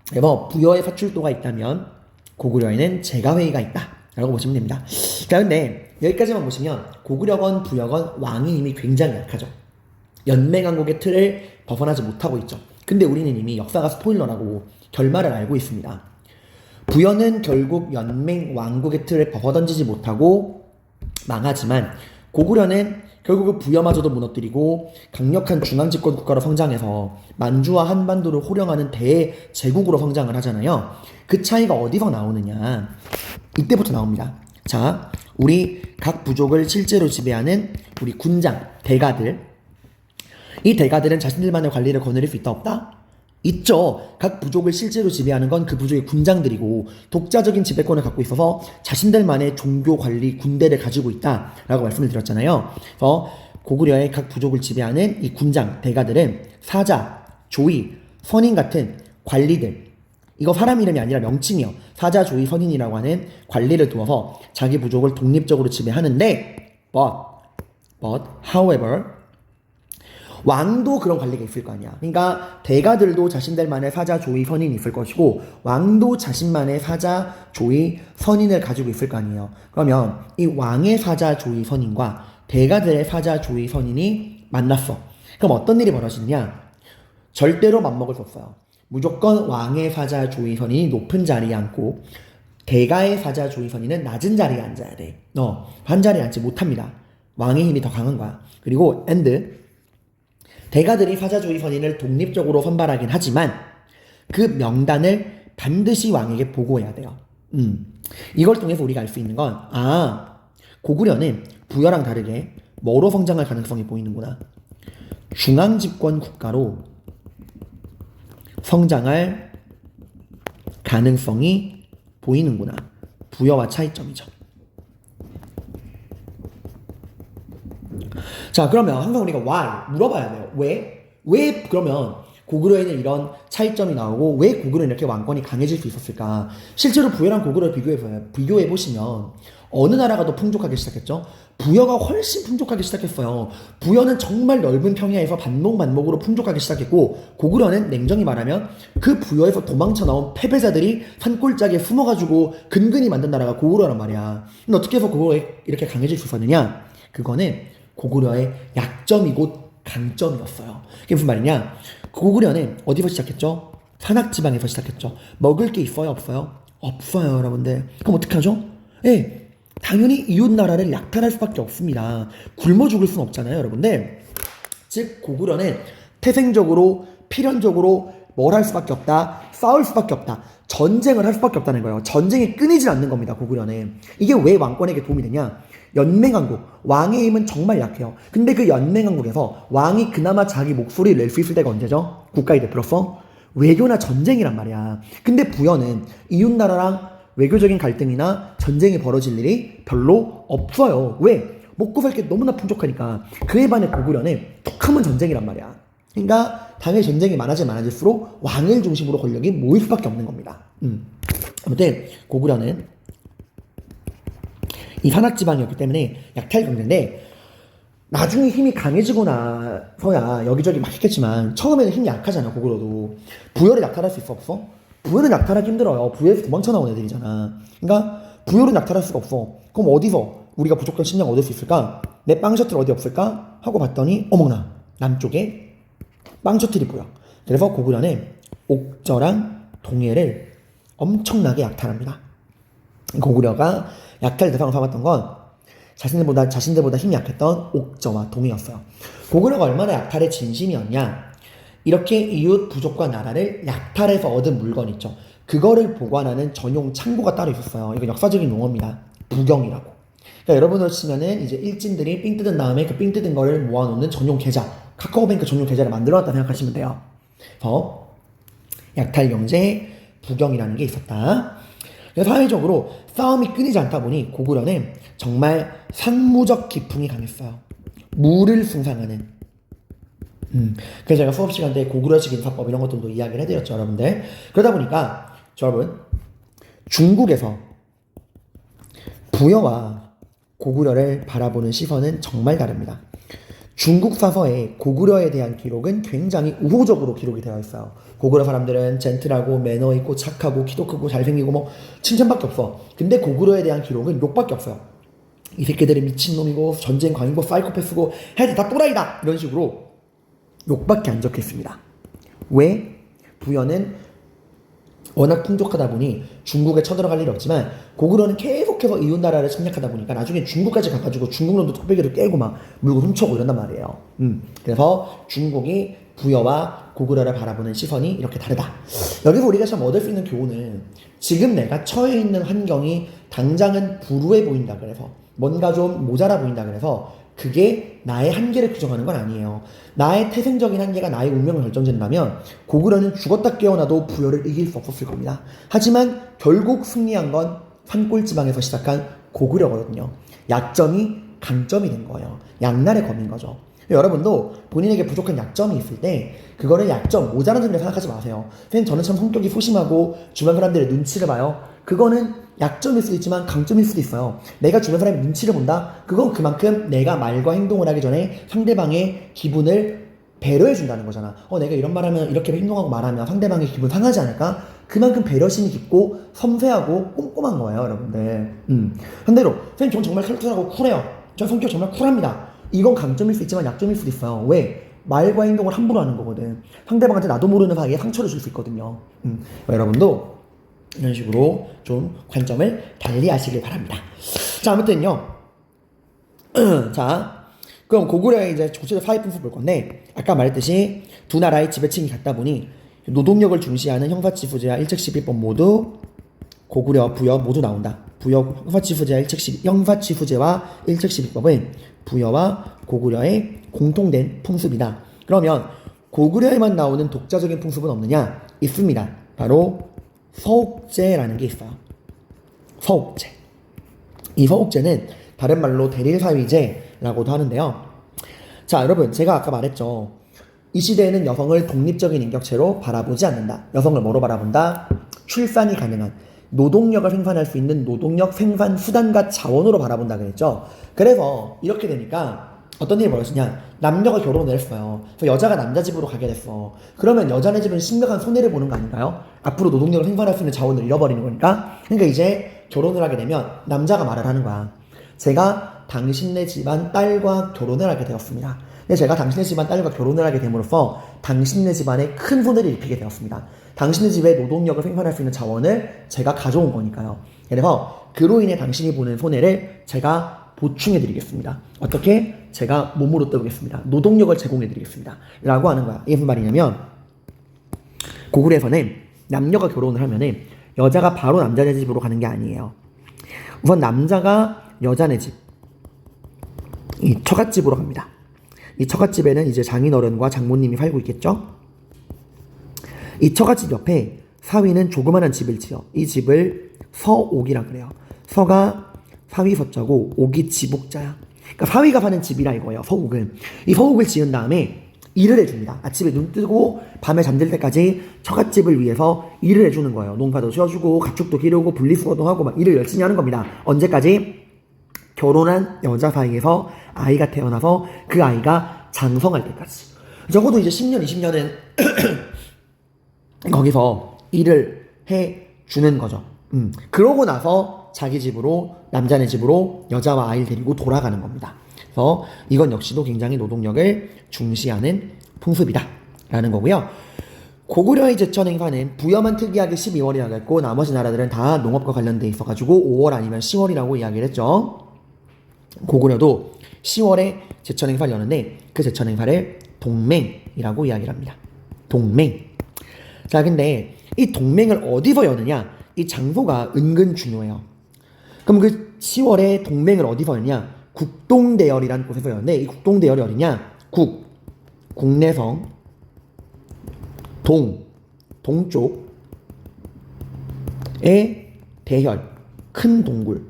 그래서 부여의 사출도가 있다면 고구려에는 제가회의가 있다라고 보시면 됩니다. 자, 근데 여기까지만 보시면 고구려건 부여건 왕의 힘이 굉장히 약하죠. 연맹왕국의 틀을 벗어나지 못하고 있죠. 근데 우리는 이미 역사가 스포일러라고 결말을 알고 있습니다. 부여는 결국 연맹왕국의 틀을 벗어던지지 못하고 망하지만 고구려는 결국 부여마저도 무너뜨리고 강력한 중앙집권 국가로 성장해서 만주와 한반도를 호령하는 대제국으로 성장을 하잖아요. 그 차이가 어디서 나오느냐? 이때부터 나옵니다. 자, 우리 각 부족을 실제로 지배하는 우리 군장, 대가들. 이 대가들은 자신들만의 관리를 거느릴 수 있다 없다? 있죠. 각 부족을 실제로 지배하는 건 그 부족의 군장들이고 독자적인 지배권을 갖고 있어서 자신들만의 종교 관리 군대를 가지고 있다라고 말씀을 드렸잖아요. 그래서 고구려의 각 부족을 지배하는 이 군장, 대가들은 사자, 조이, 선인 같은 관리들, 이거 사람 이름이 아니라 명칭이요. 사자조의 선인이라고 하는 관리를 두어서 자기 부족을 독립적으로 지배하는데 but however 왕도 그런 관리가 있을 거 아니야. 그러니까 대가들도 자신들만의 사자조의 선인이 있을 것이고 왕도 자신만의 사자조의 선인을 가지고 있을 거 아니에요. 그러면 이 왕의 사자조의 선인과 대가들의 사자조의 선인이 만났어. 그럼 어떤 일이 벌어지느냐? 절대로 맞먹을 수 없어요. 무조건 왕의 사자조의 선인이 높은 자리에 앉고 대가의 사자조의 선인은 낮은 자리에 앉아야 돼. 한 자리에 앉지 못합니다. 왕의 힘이 더 강한 거야. 그리고 대가들이 사자조의 선인을 독립적으로 선발하긴 하지만 그 명단을 반드시 왕에게 보고해야 돼요. 이걸 통해서 우리가 알 수 있는 건 고구려는 부여랑 다르게 뭐로 성장할 가능성이 보이는구나. 중앙집권 국가로 성장할 가능성이 보이는구나. 부여와 차이점이죠. 자, 그러면 항상 우리가 why 물어봐야 돼요. 왜 그러면 고구려에는 이런 차이점이 나오고 왜 고구려는 이렇게 왕권이 강해질 수 있었을까? 실제로 부여랑 고구려를 비교해 보시면 어느 나라가 더 풍족하게 시작했죠? 부여가 훨씬 풍족하게 시작했어요. 부여는 정말 넓은 평야에서 반목으로 풍족하게 시작했고 고구려는 냉정히 말하면 그 부여에서 도망쳐 나온 패배자들이 산골짜기에 숨어가지고 근근히 만든 나라가 고구려란 말이야. 근데 어떻게 해서 고구려가 이렇게 강해질 수 있었느냐? 그거는 고구려의 약점이 곧 강점이었어요. 그게 무슨 말이냐? 고구려는 어디서 시작했죠? 산악지방에서 시작했죠. 먹을 게 있어요? 없어요? 없어요, 여러분들. 그럼 어떡하죠? 당연히 이웃 나라를 약탈할 수밖에 없습니다. 굶어 죽을 수는 없잖아요, 여러분들. 즉 고구려는 태생적으로 필연적으로 뭘 할 수밖에 없다? 싸울 수밖에 없다. 전쟁을 할 수밖에 없다는 거예요. 전쟁이 끊이질 않는 겁니다, 고구려는. 이게 왜 왕권에게 도움이 되냐? 연맹왕국, 왕의 힘은 정말 약해요. 근데 그 연맹왕국에서 왕이 그나마 자기 목소리를 낼 수 있을 때가 언제죠? 국가의 대표로서 외교나 전쟁이란 말이야. 근데 부여는 이웃나라랑 외교적인 갈등이나 전쟁이 벌어질 일이 별로 없어요. 왜? 먹고 살 게 너무나 풍족하니까. 그에 반해 고구려는 툭하면 전쟁이란 말이야. 그러니까 당연히 전쟁이 많아질수록 왕을 중심으로 권력이 모일 수밖에 없는 겁니다. 아무튼 고구려는 이 산악지방이었기 때문에 약탈 경제인데 나중에 힘이 강해지고 나서야 여기저기 막 했겠지만 처음에는 힘이 약하잖아. 고구려도. 부여를 약탈할 수 있어 없어? 부여는 약탈하기 힘들어요. 부여에서 도망쳐 나온 애들이잖아. 그러니까 부여를 약탈할 수가 없어. 그럼 어디서 우리가 부족한 식량 얻을 수 있을까? 내 빵 셔틀 어디 없을까? 하고 봤더니 어머나 남쪽에 빵 셔틀이 보여. 그래서 고구려는 옥저랑 동해를 엄청나게 약탈합니다. 고구려가 약탈 대상으로 삼았던 건 자신들보다 힘이 약했던 옥저와 동해였어요. 고구려가 얼마나 약탈의 진심이었냐? 이렇게 이웃 부족과 나라를 약탈해서 얻은 물건 있죠. 그거를 보관하는 전용 창고가 따로 있었어요. 이거 역사적인 용어입니다. 부경이라고. 그러니까 여러분들 치면은 이제 일진들이 삥 뜯은 다음에 그 삥 뜯은 거를 모아놓는 전용 계좌, 카카오뱅크 전용 계좌를 만들어놨다 생각하시면 돼요. 그래서 약탈 경제 부경이라는 게 있었다. 그래서 사회적으로 싸움이 끊이지 않다 보니 고구려는 정말 상무적 기풍이 강했어요. 무를 숭상하는. 그래서 제가 수업 시간 때 고구려식 인사법 이런 것들도 이야기를 해드렸죠, 여러분들. 그러다 보니까 여러분 중국에서 부여와 고구려를 바라보는 시선은 정말 다릅니다. 중국 사서에 고구려에 대한 기록은 굉장히 우호적으로 기록이 되어 있어요. 고구려 사람들은 젠틀하고 매너 있고 착하고 키도 크고 잘생기고 뭐 칭찬밖에 없어. 근데 고구려에 대한 기록은 욕밖에 없어요. 이 새끼들이 미친놈이고 전쟁 광이고 사이코패스고 해야지 다 또라이다 이런 식으로 욕밖에 안 적혀있습니다. 왜? 부여는 워낙 풍족하다 보니 중국에 쳐들어갈 일이 없지만 고구려는 계속해서 이웃나라를 침략하다 보니까 나중에 중국까지 가가지고 중국놈도 뚝배기를 깨고 막 물건 훔쳐오고 이런단 말이에요. 그래서 중국이 부여와 고구려를 바라보는 시선이 이렇게 다르다. 여기서 우리가 참 얻을 수 있는 교훈은 지금 내가 처해 있는 환경이 당장은 불우해 보인다 그래서 뭔가 좀 모자라 보인다 그래서 그게 나의 한계를 규정하는 건 아니에요. 나의 태생적인 한계가 나의 운명을 결정짓는다면 고구려는 죽었다 깨어나도 부여를 이길 수 없었을 겁니다. 하지만 결국 승리한 건 산골지방에서 시작한 고구려거든요. 약점이 강점이 된 거예요. 양날의 검인 거죠. 여러분도 본인에게 부족한 약점이 있을 때 그거를 약점, 모자란 점이라 생각하지 마세요. 선생님 저는 참 성격이 소심하고 주변 사람들의 눈치를 봐요. 그거는 약점일 수도 있지만 강점일 수도 있어요. 내가 주변 사람의 눈치를 본다? 그건 그만큼 내가 말과 행동을 하기 전에 상대방의 기분을 배려해 준다는 거잖아. 내가 이런 말하면 이렇게 행동하고 말하면 상대방의 기분 상하지 않을까? 그만큼 배려심이 깊고 섬세하고 꼼꼼한 거예요, 여러분들. 반대로 선생님 전 정말 칼칼하고 쿨해요. 전 성격 정말 쿨합니다. 이건 강점일 수 있지만 약점일 수도 있어요. 왜? 말과 행동을 함부로 하는 거거든. 상대방한테 나도 모르는 사이에 상처를 줄 수 있거든요. 여러분도 이런 식으로 좀 관점을 달리 하시길 바랍니다. 자, 아무튼요. 자, 그럼 고구려의 이제 구체적 사회 분수 볼 건데, 아까 말했듯이 두 나라의 지배층이 같다 보니 노동력을 중시하는 형사치부제와 일책시비법 모두 고구려, 부여 모두 나온다. 부여 형사치부제와 일책시비법은 부여와 고구려의 공통된 풍습이다. 그러면 고구려에만 나오는 독자적인 풍습은 없느냐? 있습니다. 바로 서옥제라는 게 있어요. 서옥제. 이 서옥제는 다른 말로 대릴사위제라고도 하는데요. 자, 여러분 제가 아까 말했죠. 이 시대에는 여성을 독립적인 인격체로 바라보지 않는다. 여성을 뭐로 바라본다? 출산이 가능한 노동력을 생산할 수 있는 노동력 생산 수단과 자원으로 바라본다 그랬죠. 그래서 이렇게 되니까 어떤 일이 벌어지냐, 남녀가 결혼을 했어요. 그래서 여자가 남자 집으로 가게 됐어. 그러면 여자네 집은 심각한 손해를 보는 거 아닌가요? 앞으로 노동력을 생산할 수 있는 자원을 잃어버리는 거니까. 그러니까 이제 결혼을 하게 되면 남자가 말을 하는 거야. 제가 당신네 집안 딸과 결혼을 하게 되었습니다. 근데 제가 당신네 집안 딸과 결혼을 하게 됨으로써 당신네 집안에 큰 손해를 입히게 되었습니다. 당신네 집에 노동력을 생산할 수 있는 자원을 제가 가져온 거니까요. 그래서 그로 인해 당신이 보는 손해를 제가 보충해드리겠습니다. 어떻게? 제가 몸으로 때우겠습니다. 노동력을 제공해드리겠습니다. 라고 하는 거야. 이게 무슨 말이냐면 고구려에서는 남녀가 결혼을 하면은 여자가 바로 남자네 집으로 가는 게 아니에요. 우선 남자가 여자네 집, 이 처갓집으로 갑니다. 이 처갓집에는 이제 장인어른과 장모님이 살고 있겠죠? 이 처갓집 옆에 사위는 조그마한 집을 지어 이 집을 서옥이라 그래요. 서가 사위 서자고 옥이 지복자야. 그러니까 사위가 사는 집이라 이거예요. 서옥은. 이 서옥을 지은 다음에 일을 해줍니다. 아침에 눈 뜨고 밤에 잠들 때까지 처갓집을 위해서 일을 해주는 거예요. 농사도 지어주고 가축도 기르고 분리수거도 하고 막 일을 열심히 하는 겁니다. 언제까지? 결혼한 여자 사이에서 아이가 태어나서 그 아이가 장성할 때까지. 적어도 이제 10년, 20년은 거기서 일을 해주는 거죠. 그러고 나서 자기 집으로, 남자네 집으로 여자와 아이를 데리고 돌아가는 겁니다. 그래서 이건 역시도 굉장히 노동력을 중시하는 풍습이다 라는 거고요. 고구려의 제천 행사는 부여만 특이하게 12월이라고 했고 나머지 나라들은 다 농업과 관련돼 있어가지고 5월 아니면 10월이라고 이야기를 했죠. 고구려도 10월에 제천 행사를 여는데 그 제천 행사를 동맹이라고 이야기를 합니다. 동맹. 자, 근데 이 동맹을 어디서 여느냐? 이 장소가 은근 중요해요. 그럼 그 10월에 동맹을 어디서 여느냐? 국동대열이라는 곳에서 여는데 이 국동대열이 어디냐? 국내성, 동쪽의 대열, 큰 동굴.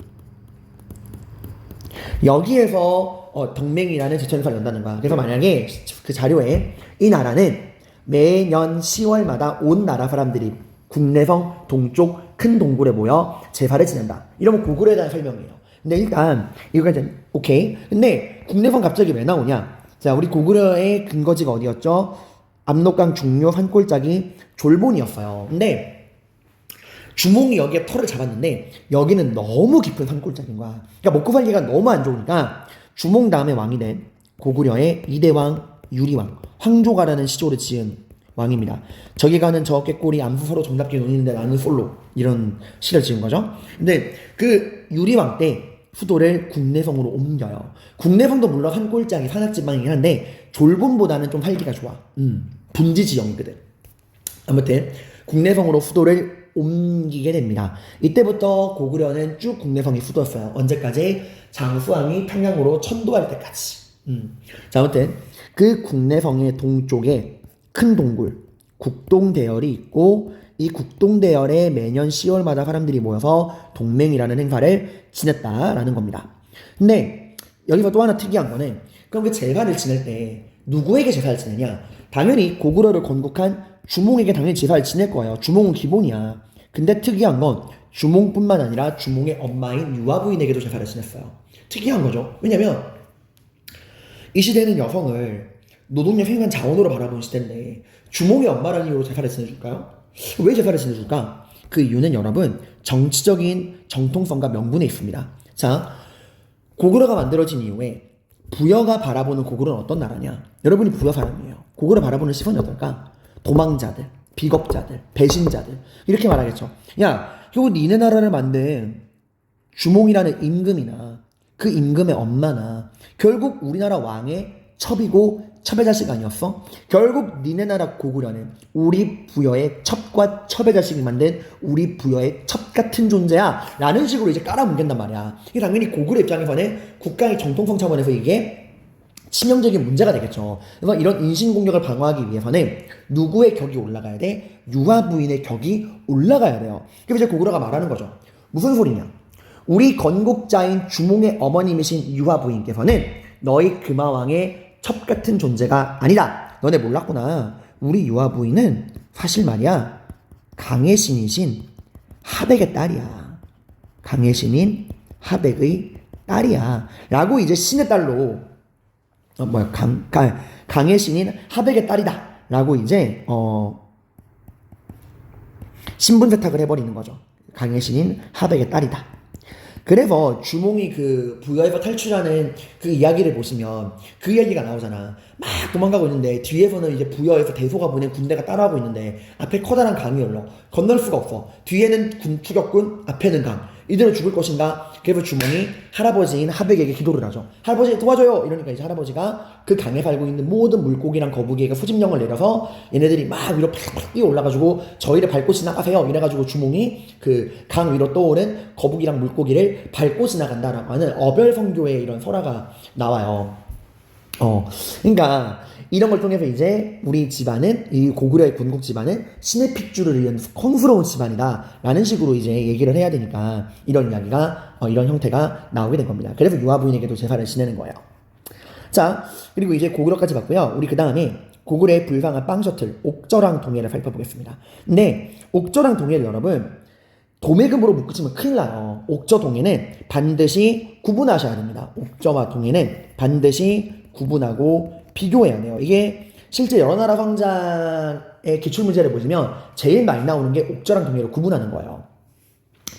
여기에서 동맹이라는 제천행사를 연다는 거야. 그래서 만약에 그 자료에 이 나라는 매년 10월마다 온 나라 사람들이 국내성 동쪽 큰 동굴에 모여 제사를 지낸다. 이러면 고구려에 대한 설명이에요. 근데 일단 이거까지 오케이. 근데 국내성 갑자기 왜 나오냐? 자, 우리 고구려의 근거지가 어디였죠? 압록강 중요 산골짜기 졸본이었어요. 근데 주몽이 여기에 털을 잡았는데 여기는 너무 깊은 산골짜기인 거야. 그러니까 먹고 살기가 너무 안 좋으니까 주몽 다음에 왕이 된 고구려의 이대왕 유리왕, 황조가라는 시조를 지은 왕입니다. 저기 가는 저 꾀꼬리 암수 서로 정답게 노리는데 나는 솔로, 이런 시를 지은 거죠. 근데 그 유리왕 때 수도를 국내성으로 옮겨요. 국내성도 물론 산골짜기 산악지방이긴 한데 졸본보다는 좀 살기가 좋아. 분지 지형이거든. 아무튼 국내성으로 수도를 옮기게 됩니다. 이때부터 고구려는 쭉 국내성이 수도였어요. 언제까지? 장수왕이 평양으로 천도할 때까지. 자, 아무튼 그 국내성의 동쪽에 큰 동굴 국동대열이 있고 이 국동대열에 매년 10월마다 사람들이 모여서 동맹이라는 행사를 지냈다라는 겁니다. 근데 여기서 또 하나 특이한 거는 그럼 그 제사를 지낼 때 누구에게 제사를 지내냐? 당연히 고구려를 건국한 주몽에게 당연히 제사를 지낼 거예요. 주몽은 기본이야. 근데 특이한 건 주몽뿐만 아니라 주몽의 엄마인 유아 부인에게도 제사를 지냈어요. 특이한 거죠. 왜냐면 이 시대는 여성을 노동력 생산 자원으로 바라보는 시대인데 주몽의 엄마라는 이유로 제사를 지내줄까요? 왜 제사를 지내줄까? 그 이유는 여러분 정치적인 정통성과 명분에 있습니다. 자, 고구려가 만들어진 이후에 부여가 바라보는 고구려는 어떤 나라냐? 여러분이 부여 사람이에요. 고구려 바라보는 시선이 어떨까? 도망자들, 비겁자들, 배신자들 이렇게 말하겠죠. 야, 결국 니네 나라를 만든 주몽이라는 임금이나 그 임금의 엄마나 결국 우리나라 왕의 첩이고 첩의 자식 아니었어? 결국 니네 나라 고구려는 우리 부여의 첩과 첩의 자식이 만든 우리 부여의 첩 같은 존재야 라는 식으로 이제 깔아뭉갠단 말이야. 이게 당연히 고구려 입장에서는 국가의 정통성 차원에서 이게 치명적인 문제가 되겠죠. 그래서 이런 인신공격을 방어하기 위해서는 누구의 격이 올라가야 돼? 유아 부인의 격이 올라가야 돼요. 그래서 이제 고구려가 말하는 거죠. 무슨 소리냐? 우리 건국자인 주몽의 어머님이신 유아 부인께서는 너희 금화왕의 첩 같은 존재가 아니다. 너네 몰랐구나. 우리 유아 부인은 사실 말이야 강의 신이신 하백의 딸이야. 강의 신인 하백의 딸이야. 라고 이제 신의 딸로 강의 신인 하백의 딸이다. 라고 이제 신분 세탁을 해버리는 거죠. 강의 신인 하백의 딸이다. 그래서 주몽이 그 부여에서 탈출하는 그 이야기를 보시면 그 이야기가 나오잖아. 막 도망가고 있는데 뒤에서는 이제 부여에서 대소가 보낸 군대가 따라하고 있는데 앞에 커다란 강이 흘러 건널 수가 없어. 뒤에는 추격군, 앞에는 강. 이대로 죽을 것인가? 그래서 주몽이 할아버지인 하백에게 기도를 하죠. 할아버지 도와줘요. 이러니까 이제 할아버지가 그 강에 살고 있는 모든 물고기랑 거북이에게 후집령을 내려서 얘네들이 막 위로 팍팍 뛰어 올라가지고 저희를 밟고 지나가세요. 이래가지고 주몽이 그 강 위로 떠오른 거북이랑 물고기를 밟고 지나간다라고 하는 어별성교의 이런 설화가 나와요. 그러니까 이런 걸 통해서 이제 우리 집안은 이 고구려의 군국 집안은 신의 핏줄을 이은 성스러운 집안이다 라는 식으로 이제 얘기를 해야 되니까 이런 이야기가 이런 형태가 나오게 된 겁니다. 그래서 유아 부인에게도 제사를 지내는 거예요. 자, 그리고 이제 고구려까지 봤고요. 우리 그 다음에 고구려의 불강한 빵 셔틀 옥저랑 동해를 살펴보겠습니다. 근데 옥저랑 동해를 여러분 도매금으로 묶으시면 큰일 나요. 옥저 동해는 반드시 구분하셔야 됩니다. 옥저와 동해는 반드시 구분하고 비교해야 돼요. 이게 실제 여러 나라 성장의 기출문제를 보시면 제일 많이 나오는 게 옥저랑 동해로 구분하는 거예요.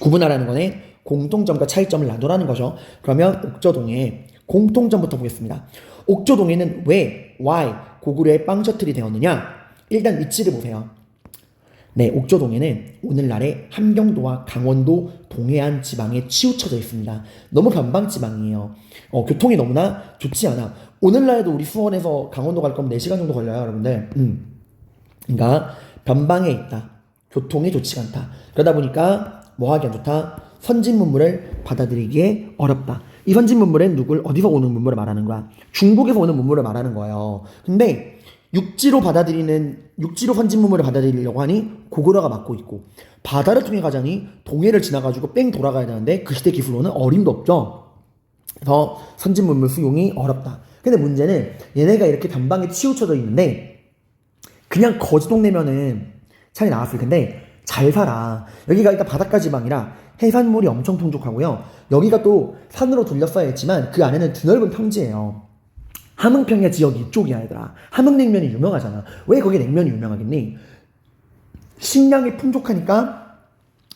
구분하라는 거는 공통점과 차이점을 놔두라는 거죠. 그러면 옥저 동해 공통점부터 보겠습니다. 옥저 동해는 왜 why 고구려의 빵 셔틀이 되었느냐? 일단 위치를 보세요. 네, 옥저 동해는 오늘날의 함경도와 강원도 동해안 지방에 치우쳐져 있습니다. 너무 변방 지방이에요. 교통이 너무나 좋지 않아. 오늘날에도 우리 수원에서 강원도 갈 거면 4시간 정도 걸려요, 여러분들. 그러니까 변방에 있다. 교통이 좋지 않다. 그러다 보니까 뭐 하기 안 좋다? 선진 문물을 받아들이기에 어렵다. 이 선진 문물은 어디서 오는 문물을 말하는 거야? 중국에서 오는 문물을 말하는 거예요. 근데 육지로 선진 문물을 받아들이려고 하니 고구려가 막고 있고 바다를 통해 가자니 동해를 지나가지고 뺑 돌아가야 되는데 그 시대 기술로는 어림도 없죠. 그래서 선진 문물 수용이 어렵다. 근데 문제는 얘네가 이렇게 변방에 치우쳐져 있는데 그냥 거지 동네면은 차이 나왔을 텐데 잘 살아. 여기가 일단 바닷가 지방이라 해산물이 엄청 풍족하고요. 여기가 또 산으로 둘러싸여 있지만 그 안에는 드넓은 평지예요. 함흥평야 지역이 이쪽이야, 얘들아. 함흥냉면이 유명하잖아. 왜 거기 냉면이 유명하겠니? 식량이 풍족하니까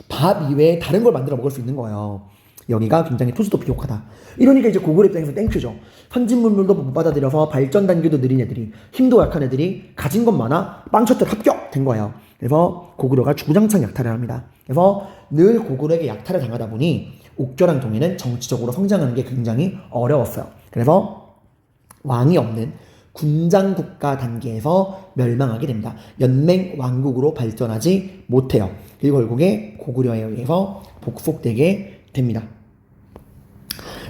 밥 이외에 다른 걸 만들어 먹을 수 있는 거예요. 여기가 굉장히 토지도 비옥하다. 이러니까 이제 고구려 입장에서 땡큐죠. 선진문물도 못 받아들여서 발전 단계도 느린 애들이, 힘도 약한 애들이 가진 것 많아 빵 셔틀 합격된 거예요. 그래서 고구려가 주구장창 약탈을 합니다. 그래서 늘 고구려에게 약탈을 당하다 보니 옥저랑 동해는 정치적으로 성장하는 게 굉장히 어려웠어요. 그래서 왕이 없는 군장국가 단계에서 멸망하게 됩니다. 연맹 왕국으로 발전하지 못해요. 그리고 결국에 고구려에 의해서 복속되게 됩니다.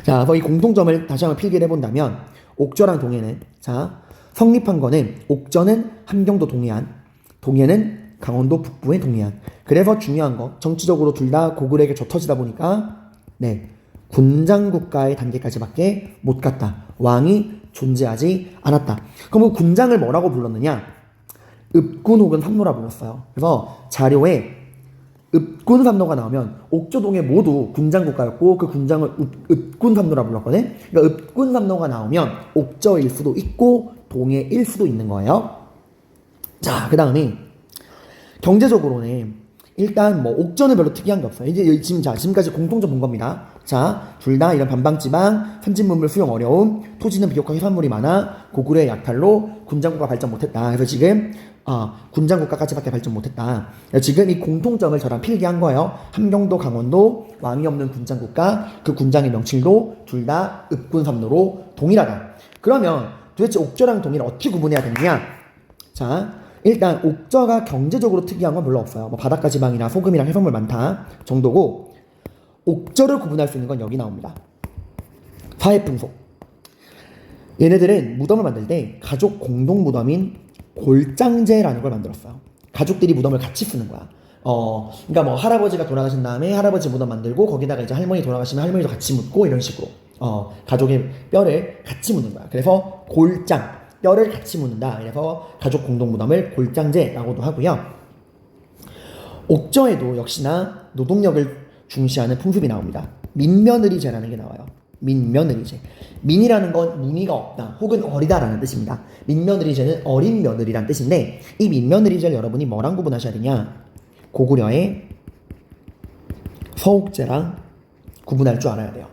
자, 그래서 이 공통점을 다시 한번 필기를 해본다면 옥저랑 동해는 성립한 거는 옥저는 함경도 동해안, 동해는 강원도 북부의 동해안. 그래서 중요한 거 정치적으로 둘 다 고구려에게 좁혀지다 보니까 군장국가의 단계까지밖에 못 갔다. 왕이 존재하지 않았다. 그럼 그 군장을 뭐라고 불렀느냐? 읍군 혹은 삼노라 불렀어요. 그래서 자료에 읍군 삼노가 나오면 옥조동에 모두 군장국가였고 그 군장을 읍군 삼노라 불렀거든. 그러니까 읍군 삼노가 나오면 옥저일 수도 있고 동해일 수도 있는 거예요. 자, 그 다음에 경제적으로는 일단 뭐 옥저는 별로 특이한 게 없어요. 이제 지금까지 공통점 본 겁니다. 자, 둘 다 이런 반방지방, 선진물물 수용 어려움, 토지는 비옥화 해산물이 많아, 고구려의 약탈로 군장국가 발전 못했다. 그래서 지금 군장국가까지밖에 발전 못했다. 지금 이 공통점을 저랑 필기한 거예요. 함경도, 강원도, 왕이 없는 군장국가, 그 군장의 명칭도 둘 다 읍군삼노로 동일하다. 그러면 도대체 옥저랑 동일을 어떻게 구분해야 되느냐? 자, 일단 옥저가 경제적으로 특이한 건 별로 없어요. 뭐 바닷가 지방이나 소금이랑 해산물 많다 정도고, 옥저를 구분할 수 있는 건 여기 나옵니다. 사회풍속. 얘네들은 무덤을 만들 때 가족 공동 무덤인 골장제라는 걸 만들었어요. 가족들이 무덤을 같이 쓰는 거야. 그러니까 뭐 할아버지가 돌아가신 다음에 할아버지 무덤 만들고 거기다가 이제 할머니 돌아가시면 할머니도 같이 묻고 이런 식으로 가족의 뼈를 같이 묻는 거야. 그래서 골장, 뼈를 같이 묻는다. 그래서 가족 공동 무덤을 골장제라고도 하고요. 옥저에도 역시나 노동력을 중시하는 풍습이 나옵니다. 민며느리제라는 게 나와요. 민며느리제. 민이라는 건 무늬가 없다 혹은 어리다라는 뜻입니다. 민며느리제는 어린 며느리란 뜻인데, 이 민며느리제를 여러분이 뭐랑 구분하셔야 되냐? 고구려의 서옥제랑 구분할 줄 알아야 돼요.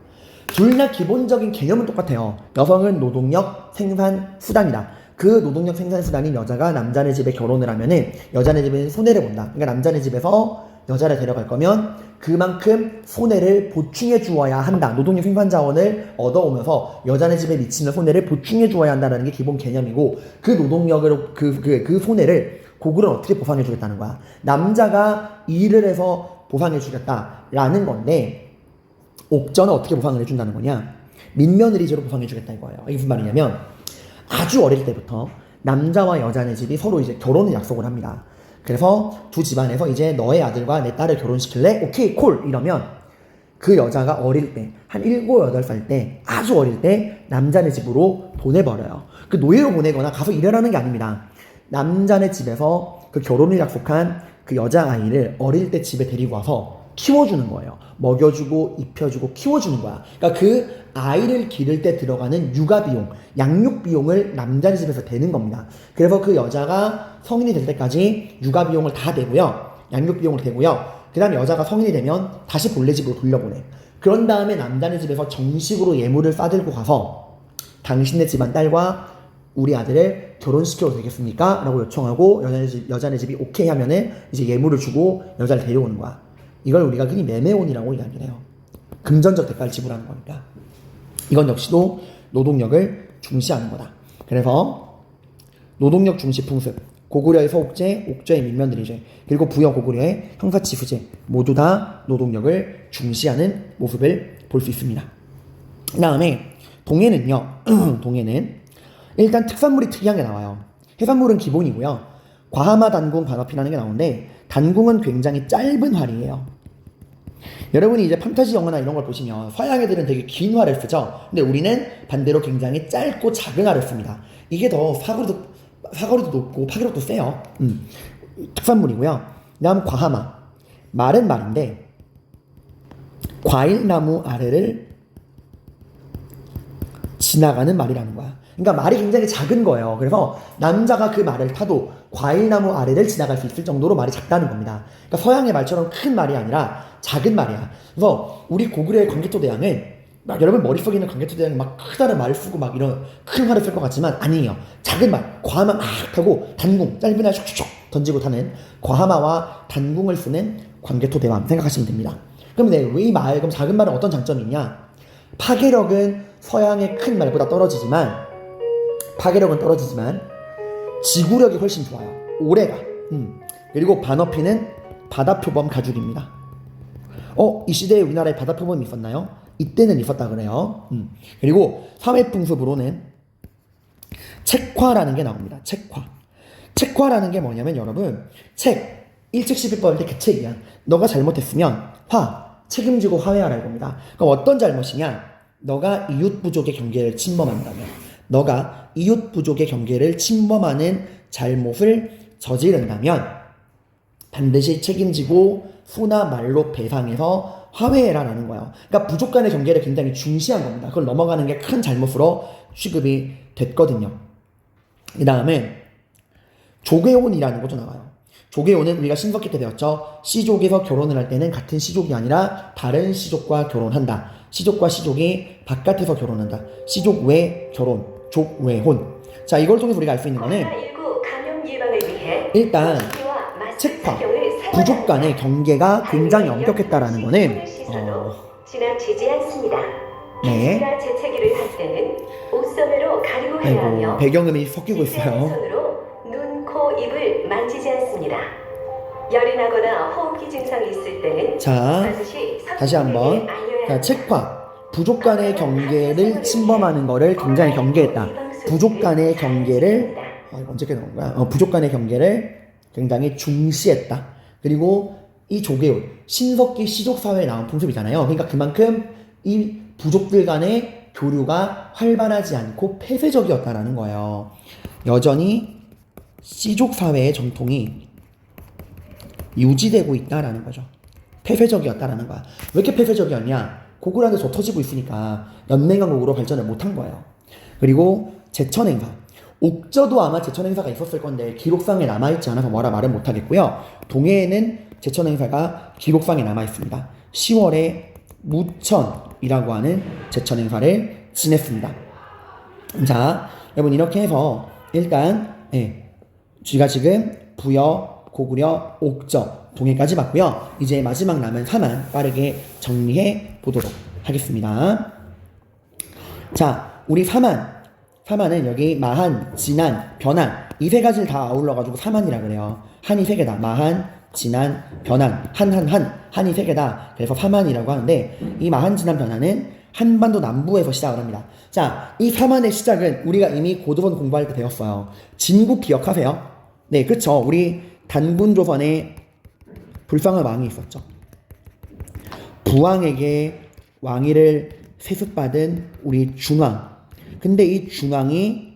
둘 다 기본적인 개념은 똑같아요. 여성은 노동력 생산 수단이다. 그 노동력 생산 수단인 여자가 남자네 집에 결혼을 하면은 여자네 집에 손해를 본다. 그러니까 남자네 집에서 여자를 데려갈 거면 그만큼 손해를 보충해 주어야 한다. 노동력 생산 자원을 얻어오면서 여자네 집에 미치는 손해를 보충해 주어야 한다는 게 기본 개념이고, 그 노동력으로 그 손해를 고구려는 어떻게 보상해 주겠다는 거야? 남자가 일을 해서 보상해 주겠다라는 건데, 옥저는 어떻게 보상을 해준다는 거냐? 민며느리제로 보상해 주겠다 이거예요. 이게 무슨 말이냐면, 아주 어릴 때부터 남자와 여자네 집이 서로 이제 결혼을 약속을 합니다. 그래서 두 집안에서 이제 너의 아들과 내 딸을 결혼시킬래? 오케이 콜! 이러면 그 여자가 어릴 때, 한 7, 8살 때, 아주 어릴 때 남자네 집으로 보내버려요. 그 노예로 보내거나 가서 일하라는 게 아닙니다. 남자네 집에서 그 결혼을 약속한 그 여자아이를 어릴 때 집에 데리고 와서 키워주는 거예요. 먹여주고 입혀주고 키워주는 거야. 그러니까 그 아이를 기를 때 들어가는 육아비용, 양육비용을 남자네 집에서 대는 겁니다. 그래서 그 여자가 성인이 될 때까지 육아비용을 다 대고요. 양육비용을 대고요. 그 다음에 여자가 성인이 되면 다시 본래 집으로 돌려보내. 그런 다음에 남자네 집에서 정식으로 예물을 싸들고 가서 당신네 집안 딸과 우리 아들을 결혼시켜도 되겠습니까? 라고 요청하고 여자네 집이 오케이 하면은 이제 예물을 주고 여자를 데려오는 거야. 이걸 우리가 흔히 매매혼이라고 이야기를 해요. 금전적 대가를 지불하는 거니까. 이건 역시도 노동력을 중시하는 거다. 그래서 노동력 중시 풍습, 고구려의 서옥제, 옥저의 민며느리제, 그리고 부여 고구려의 형사치수제 모두 다 노동력을 중시하는 모습을 볼 수 있습니다. 그 다음에 동해는요. 동해는 일단 특산물이 특이한 게 나와요. 해산물은 기본이고요. 과하마, 단궁, 반어피라는 게 나오는데, 단궁은 굉장히 짧은 활이에요. 여러분이 이제 판타지 영화나 이런 걸 보시면 서양 애들은 되게 긴 활을 쓰죠. 근데 우리는 반대로 굉장히 짧고 작은 활을 씁니다. 이게 더 사거리도 높고 파괴력도 세요. 특산물이고요. 다음 과하마. 말은 말인데 과일나무 아래를 지나가는 말이라는 거야. 그러니까 말이 굉장히 작은 거예요. 그래서 남자가 그 말을 타도 과일나무 아래를 지나갈 수 있을 정도로 말이 작다는 겁니다. 그러니까 서양의 말처럼 큰 말이 아니라 작은 말이야. 그래서 우리 고구려의 광개토대왕은 막 여러분 머릿속에 있는 광개토대왕이 막 크다는 말을 쓰고 막 이런 큰 말을 쓸 것 같지만 아니에요. 작은 말, 과하마 막 타고 단궁, 짧은 날 슉슉슉 던지고 타는 과하마와 단궁을 쓰는 광개토대왕 생각하시면 됩니다. 그럼 왜 이 말, 그럼 작은 말은 어떤 장점이 있냐? 파괴력은 서양의 큰 말보다 떨어지지만 지구력이 훨씬 좋아요. 오래가. 그리고 반어피는 바다표범 가죽입니다. 이 시대에 우리나라에 바다표범이 있었나요? 이때는 있었다 그래요. 그리고 사회풍습으로는 책화라는 게 나옵니다. 책화라는 게 뭐냐면 여러분, 책, 일책 11법 할 때 그 책이야. 너가 잘못했으면 책임지고 화해하라 이겁니다. 그럼 어떤 잘못이냐? 너가 이웃 부족의 경계를 침범한다면, 너가 이웃 부족의 경계를 침범하는 잘못을 저지른다면 반드시 책임지고 손나 말로 배상해서 화해해라라는 거예요. 그러니까 부족 간의 경계를 굉장히 중시한 겁니다. 그걸 넘어가는 게 큰 잘못으로 취급이 됐거든요. 그 다음에 조계혼이라는 것도 나와요. 조계혼은 우리가 신석기 때 배웠죠. 씨족에서 결혼을 할 때는 같은 씨족이 아니라 다른 씨족과 결혼한다. 씨족과 씨족이 바깥에서 결혼한다. 씨족 외 결혼, 족 외 혼. 자, 이걸 통해서 우리가 알 수 있는 거는 일단 책화, 부족 간의 경계가 굉장히 엄격했다라는 거는 지나치지 않습니다. 네. 재채기를 할 때는 옷선으로 가리고 해야 아이고, 하며 배경음이 섞이고 있어요. 손으로 눈, 코, 입을 만지지 않습니다. 열이 나거나 호흡기 증상이 있을 때는 자, 반드시 다시 한번. 자, 책화, 부족 간의 경계를 침범하는 거를 굉장히 경계했다. 부족 간의 경계를 언제까지 나온 거야? 부족 간의 경계를 굉장히 중시했다. 그리고 이 조계혼, 신석기 씨족 사회에 나온 풍습이잖아요. 그러니까 그만큼 이 부족들 간의 교류가 활발하지 않고 폐쇄적이었다라는 거예요. 여전히 씨족 사회의 전통이 유지되고 있다라는 거죠. 폐쇄적이었다라는 거야. 왜 이렇게 폐쇄적이었냐? 고구려한테 저 터지고 있으니까 연맹왕국으로 발전을 못한 거예요. 그리고 제천행사. 옥저도 아마 제천행사가 있었을 건데 기록상에 남아있지 않아서 뭐라 말은 못하겠고요. 동해에는 제천행사가 기록상에 남아있습니다. 10월에 무천이라고 하는 제천행사를 지냈습니다. 자, 여러분 이렇게 해서 일단 쥐가 지금 부여, 고구려, 옥저, 동해까지 봤고요. 이제 마지막 남은 사만 빠르게 정리해 보도록 하겠습니다. 자, 우리 사만은 여기 마한, 진한, 변한 이 세 가지를 다 아울러가지고 사만이라 그래요. 한이 세 개다. 마한, 진한, 변한, 한이 세 개다. 그래서 사만이라고 하는데 이 마한, 진한, 변한은 한반도 남부에서 시작을 합니다. 자, 이 사만의 시작은 우리가 이미 고도선 공부할 때 배웠어요. 진국 기억하세요? 네, 그쵸. 우리 단군조선에 불쌍한 왕이 있었죠. 부왕에게 왕위를 세습받은 우리 준왕. 근데 이 준왕이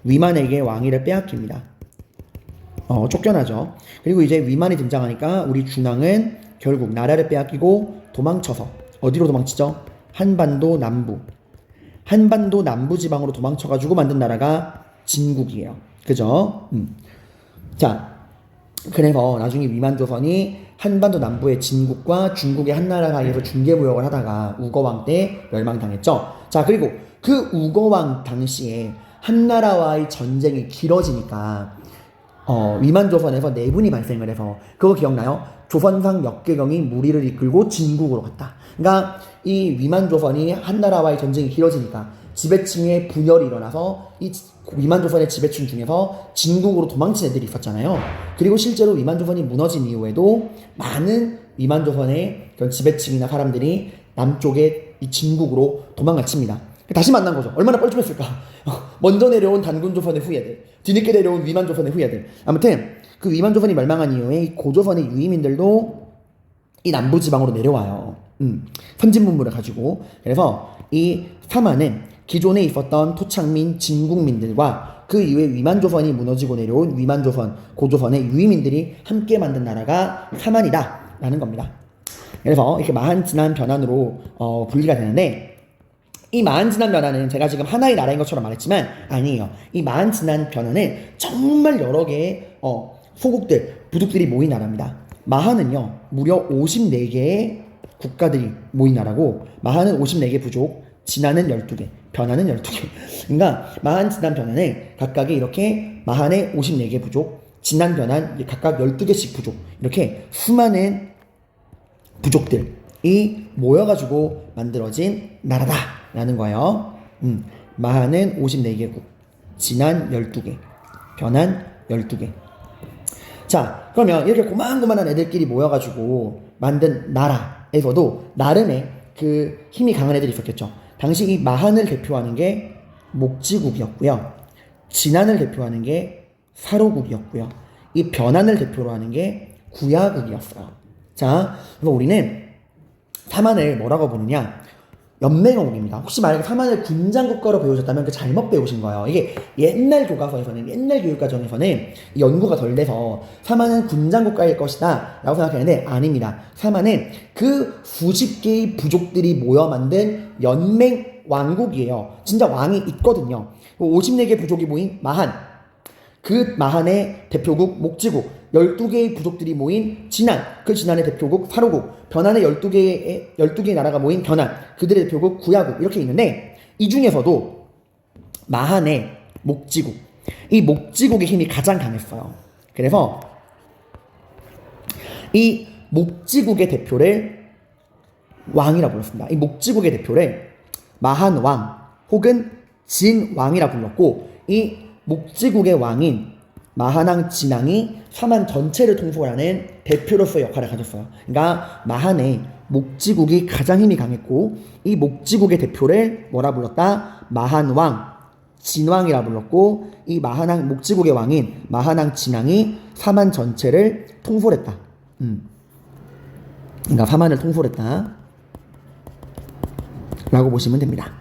위만에게 왕위를 빼앗깁니다. 쫓겨나죠. 그리고 이제 위만이 등장하니까 우리 준왕은 결국 나라를 빼앗기고 도망쳐서 어디로 도망치죠? 한반도 남부 지방으로 도망쳐가지고 만든 나라가 진국이에요. 그죠? 자, 그래서 나중에 위만조선이 한반도 남부의 진국과 중국의 한나라 사이에서 중개무역을 하다가 우거왕 때 멸망당했죠. 자, 그리고 그 우거왕 당시에 한나라와의 전쟁이 길어지니까 위만조선에서 내분이 발생을 해서 그거 기억나요? 조선상 역계경이 무리를 이끌고 진국으로 갔다. 그러니까 이 위만조선이 한나라와의 전쟁이 길어지니까 지배층의 분열이 일어나서 이 위만조선의 지배층 중에서 진국으로 도망친 애들이 있었잖아요. 그리고 실제로 위만조선이 무너진 이후에도 많은 위만조선의 그런 지배층이나 사람들이 남쪽의 이 진국으로 도망갔습니다. 다시 만난 거죠. 얼마나 뻘쭘했을까. 먼저 내려온 단군조선의 후예들, 뒤늦게 내려온 위만조선의 후예들. 아무튼 그 위만조선이 멸망한 이후에 이 고조선의 유이민들도 이 남부지방으로 내려와요. 선진문물을 가지고. 그래서 이 사만은 기존에 있었던 토착민, 진국민들과 그 이후에 위만조선이 무너지고 내려온 위만조선, 고조선의 유이민들이 함께 만든 나라가 사만이다 라는 겁니다. 그래서 이렇게 마한, 진한, 변한으로 분리가 되는데 이 마한, 진한, 변한은 제가 지금 하나의 나라인 것처럼 말했지만 아니에요. 이 마한, 진한, 변한은 정말 여러 개의 소국들, 부족들이 모인 나라입니다. 마한은요 무려 54개의 국가들이 모인 나라고, 마한은 54개 부족, 진한은 12개, 변한은 12개. 그러니까 마한, 진한, 변한은 각각의 이렇게 마한의 54개 부족, 진한, 변한 각각 12개씩 부족, 이렇게 수많은 부족들이 모여가지고 만들어진 나라다라는 거예요. 마한은 54개국, 진한 12개, 변한 12개. 자, 그러면 이렇게 고만고만한 애들끼리 모여가지고 만든 나라에서도 나름의 그 힘이 강한 애들이 있었겠죠. 당시 이 마한을 대표하는 게 목지국이었고요. 진한을 대표하는 게 사로국이었고요. 이 변한을 대표로 하는 게 구야국이었어요. 자, 그래서 우리는 사만을 뭐라고 보느냐? 연맹어국입니다. 혹시 만약에 사만을 군장국가로 배우셨다면 그 잘못 배우신 거예요. 이게 옛날 교과서에서는, 옛날 교육과정에서는 연구가 덜 돼서 사만은 군장국가일 것이다 라고 생각했는데 아닙니다. 사만은 그 수십 개의 부족들이 모여 만든 연맹 왕국이에요. 진짜 왕이 있거든요. 54개 부족이 모인 마한, 그 마한의 대표국 목지국, 12개의 부족들이 모인 진안, 그 진안의 대표국 사로국, 변한의 12개의 나라가 모인 변한, 그들의 대표국 구야국, 이렇게 있는데 이 중에서도 마한의 목지국, 이 목지국의 힘이 가장 강했어요. 그래서 이 목지국의 대표를 왕이라고 불렀습니다. 이 목지국의 대표를 마한왕 혹은 진왕이라 불렀고, 이 목지국의 왕인 마한왕 진왕이 사만 전체를 통솔하는 대표로서의 역할을 가졌어요. 그러니까 마한의 목지국이 가장 힘이 강했고, 이 목지국의 대표를 뭐라 불렀다? 마한왕 진왕이라 불렀고, 이 마한왕 목지국의 왕인 마한왕 진왕이 사만 전체를 통솔했다. 그러니까 사만을 통솔했다 라고 보시면 됩니다.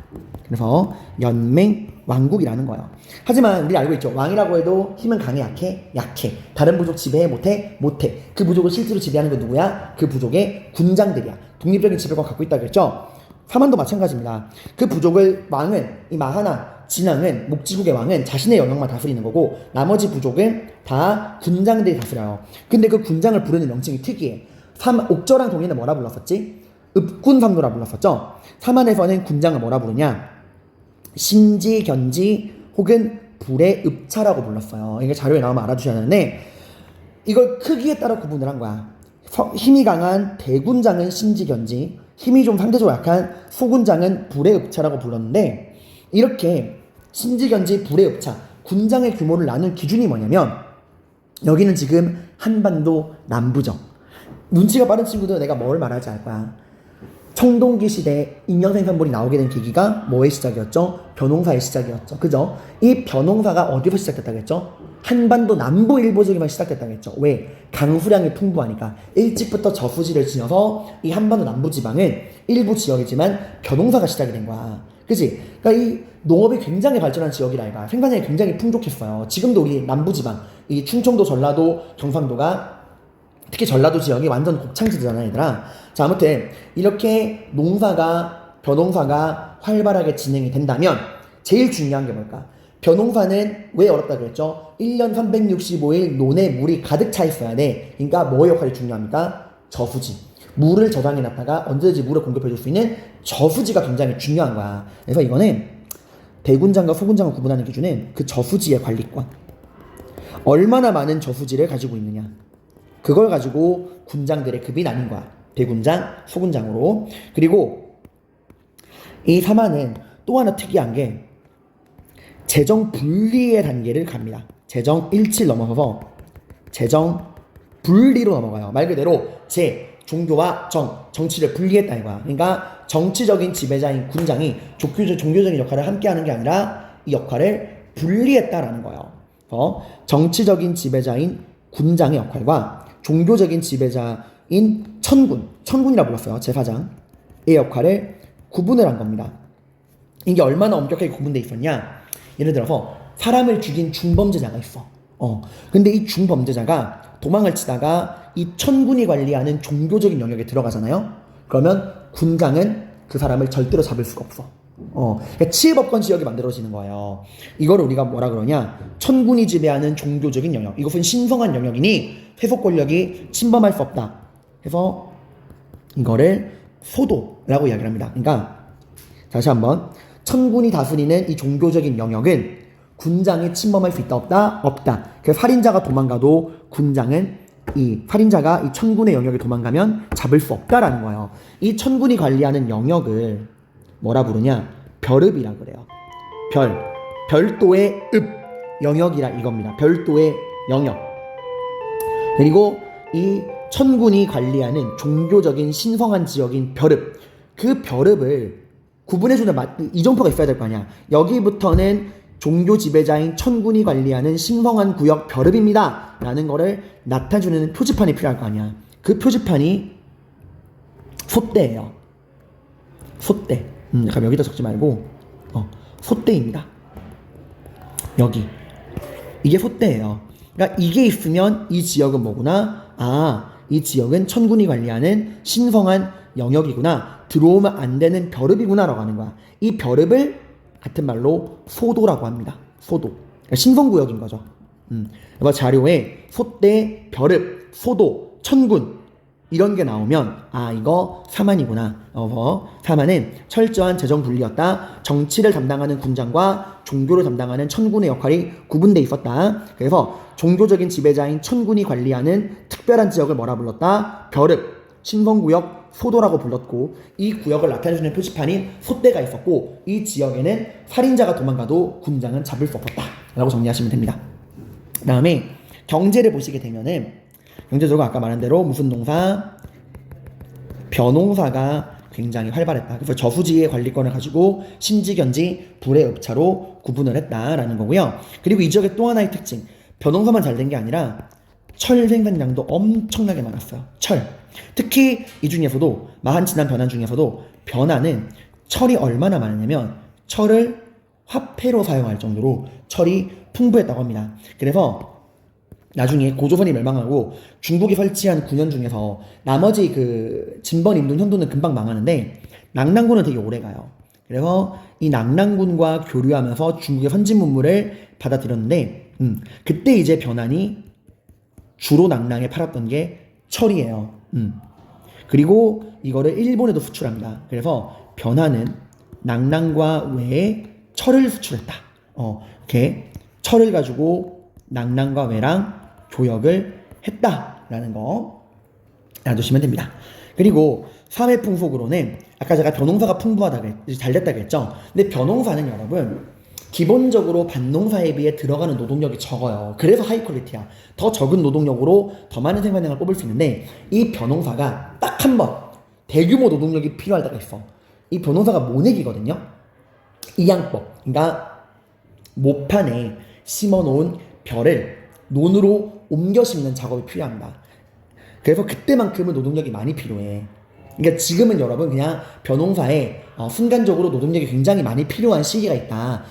그래서 연맹 왕국이라는 거예요. 하지만 우리 알고 있죠. 왕이라고 해도 힘은 강해, 약해? 약해. 다른 부족 지배해? 못해? 못해. 그 부족을 실제로 지배하는 건 누구야? 그 부족의 군장들이야. 독립적인 지배권 갖고 있다고 했죠. 사만도 마찬가지입니다. 그 부족을 왕은, 이 마하나 진왕은, 목지국의 왕은 자신의 영역만 다스리는 거고, 나머지 부족은 다 군장들이 다스려요. 근데 그 군장을 부르는 명칭이 특이해. 옥저랑 동의는 뭐라 불렀었지? 읍군삼노라 불렀었죠. 사만에서는 군장을 뭐라 부르냐? 신지, 견지 혹은 불의 읍차라고 불렀어요. 이게 자료에 나오면 알아두셔야 하는데, 이걸 크기에 따라 구분을 한 거야. 힘이 강한 대군장은 신지, 견지, 힘이 좀 상대적으로 약한 소군장은 불의 읍차라고 불렀는데, 이렇게 신지, 견지, 불의 읍차, 군장의 규모를 나눈 기준이 뭐냐면, 여기는 지금 한반도 남부죠. 눈치가 빠른 친구들 내가 뭘 말할지 알 거야. 청동기 시대 인형생산물이 나오게 된 계기가 뭐의 시작이었죠? 벼농사의 시작이었죠. 그죠? 이 벼농사가 어디서 시작됐다고 했죠? 한반도 남부 일부 지역에만 시작됐다고 했죠. 왜? 강수량이 풍부하니까. 일찍부터 저수지를 지어서 이 한반도 남부 지방은 일부 지역이지만 벼농사가 시작이 된 거야. 그치? 그러니까 이 농업이 굉장히 발전한 지역이라 이가 생산량이 굉장히 풍족했어요. 지금도 우리 남부 지방, 이 충청도, 전라도, 경상도가 특히 전라도 지역이 완전 곡창지대잖아, 얘들아. 자, 아무튼 이렇게 벼농사가 활발하게 진행이 된다면 제일 중요한 게 뭘까? 벼농사는 왜 어렵다고 그랬죠? 1년 365일 논에 물이 가득 차 있어야 돼. 그러니까 뭐 역할이 중요합니까? 저수지. 물을 저장해 놨다가 언제든지 물을 공급해 줄 수 있는 저수지가 굉장히 중요한 거야. 그래서 이거는 대군장과 소군장을 구분하는 기준은 그 저수지의 관리권. 얼마나 많은 저수지를 가지고 있느냐. 그걸 가지고 군장들의 급이 나뉜 거야. 대군장, 소군장으로. 그리고 이 사만은 또 하나 특이한 게 재정 분리의 단계를 갑니다. 재정 일치를 넘어서서 재정 분리로 넘어가요. 말 그대로 종교와 정치를 분리했다 이거야. 그러니까 정치적인 지배자인 군장이 종교적인 역할을 함께 하는 게 아니라 이 역할을 분리했다라는 거예요. 정치적인 지배자인 군장의 역할과 종교적인 지배자인 천군이라 불렀어요. 제4장의 역할을 구분을 한 겁니다. 이게 얼마나 엄격하게 구분돼 있었냐? 예를 들어서 사람을 죽인 중범죄자가 있어. 근데 이 중범죄자가 도망을 치다가 이 천군이 관리하는 종교적인 영역에 들어가잖아요. 그러면 군장은 그 사람을 절대로 잡을 수가 없어. 그러니까 치해법권 지역이 만들어지는 거예요. 이거를 우리가 뭐라 그러냐? 천군이 지배하는 종교적인 영역. 이것은 신성한 영역이니 세속 권력이 침범할 수 없다. 그래서 이거를 소도라고 이야기를 합니다. 그러니까 다시 한번 천군이 다스리는 이 종교적인 영역은 군장이 침범할 수 있다 없다? 없다. 그래서 살인자가 도망가도 살인자가 이 천군의 영역에 도망가면 잡을 수 없다라는 거예요. 이 천군이 관리하는 영역을 뭐라 부르냐? 별읍이라 그래요. 별도의 읍 영역이라 이겁니다. 별도의 영역. 그리고 이 천군이 관리하는 종교적인 신성한 지역인 별읍, 그 별읍을 구분해주는 이정표가 있어야 될 거 아니야. 여기부터는 종교 지배자인 천군이 관리하는 신성한 구역 별읍입니다 라는 거를 나타내주는 표지판이 필요할 거 아니야. 그 표지판이 소대예요. 소대. 약간 여기다 적지 말고 소떼입니다. 여기 이게 소떼예요. 그러니까 이게 있으면 이 지역은 뭐구나? 아, 이 지역은 천군이 관리하는 신성한 영역이구나. 들어오면 안 되는 벼릅이구나라고 하는 거야. 이 벼릅을 같은 말로 소도라고 합니다. 소도. 그러니까 신성구역인 거죠. 그래서 자료에 소떼, 벼릅, 소도, 천군 이런 게 나오면 아, 이거 사만이구나. 사만은 철저한 재정 분리였다. 정치를 담당하는 군장과 종교를 담당하는 천군의 역할이 구분돼 있었다. 그래서 종교적인 지배자인 천군이 관리하는 특별한 지역을 뭐라 불렀다? 벼릅, 신성구역, 소도라고 불렀고, 이 구역을 나타내주는 표지판인 소떼가 있었고, 이 지역에는 살인자가 도망가도 군장은 잡을 수 없었다 라고 정리하시면 됩니다. 그 다음에 경제를 보시게 되면은 경제적으로 아까 말한 대로 무슨 농사? 벼농사가 굉장히 활발했다. 그래서 저수지의 관리권을 가지고 신지견지 불의 읍차로 구분을 했다라는 거고요. 그리고 이 지역의 또 하나의 특징, 벼농사만 잘 된 게 아니라 철 생산량도 엄청나게 많았어요. 철. 특히 이 중에서도 마한, 진안, 변한 중에서도 변한은 철이 얼마나 많았냐면 철을 화폐로 사용할 정도로 철이 풍부했다고 합니다. 그래서 나중에 고조선이 멸망하고 중국이 설치한 9년 중에서 나머지 그 진번, 임돈, 현도는 금방 망하는데 낙랑군은 되게 오래 가요. 그래서 이 낙랑군과 교류하면서 중국의 선진 문물을 받아들였는데 그때 이제 변한이 주로 낙랑에 팔았던 게 철이에요. 그리고 이거를 일본에도 수출합니다. 그래서 변한은 낙랑과 외에 철을 수출했다. 이렇게 철을 가지고 낙랑과 외랑 교역을 했다라는 거 알아두시면 됩니다. 그리고 사회풍속으로는 아까 제가 벼농사가 잘 됐다고 했죠. 근데 벼농사는 여러분 기본적으로 밭농사에 비해 들어가는 노동력이 적어요. 그래서 하이 퀄리티야. 더 적은 노동력으로 더 많은 생산량을 뽑을 수 있는데 이 벼농사가 딱 한 번 대규모 노동력이 필요할 때가 있어. 이 벼농사가 모내기거든요. 이양법. 그러니까 모판에 심어놓은 벼를 논으로 옮겨 심는 작업이 필요합니다. 그래서 그때만큼은 노동력이 많이 필요해. 그러니까 지금은 여러분 그냥 벼농사에 순간적으로 노동력이 굉장히 많이 필요한 시기가 있다.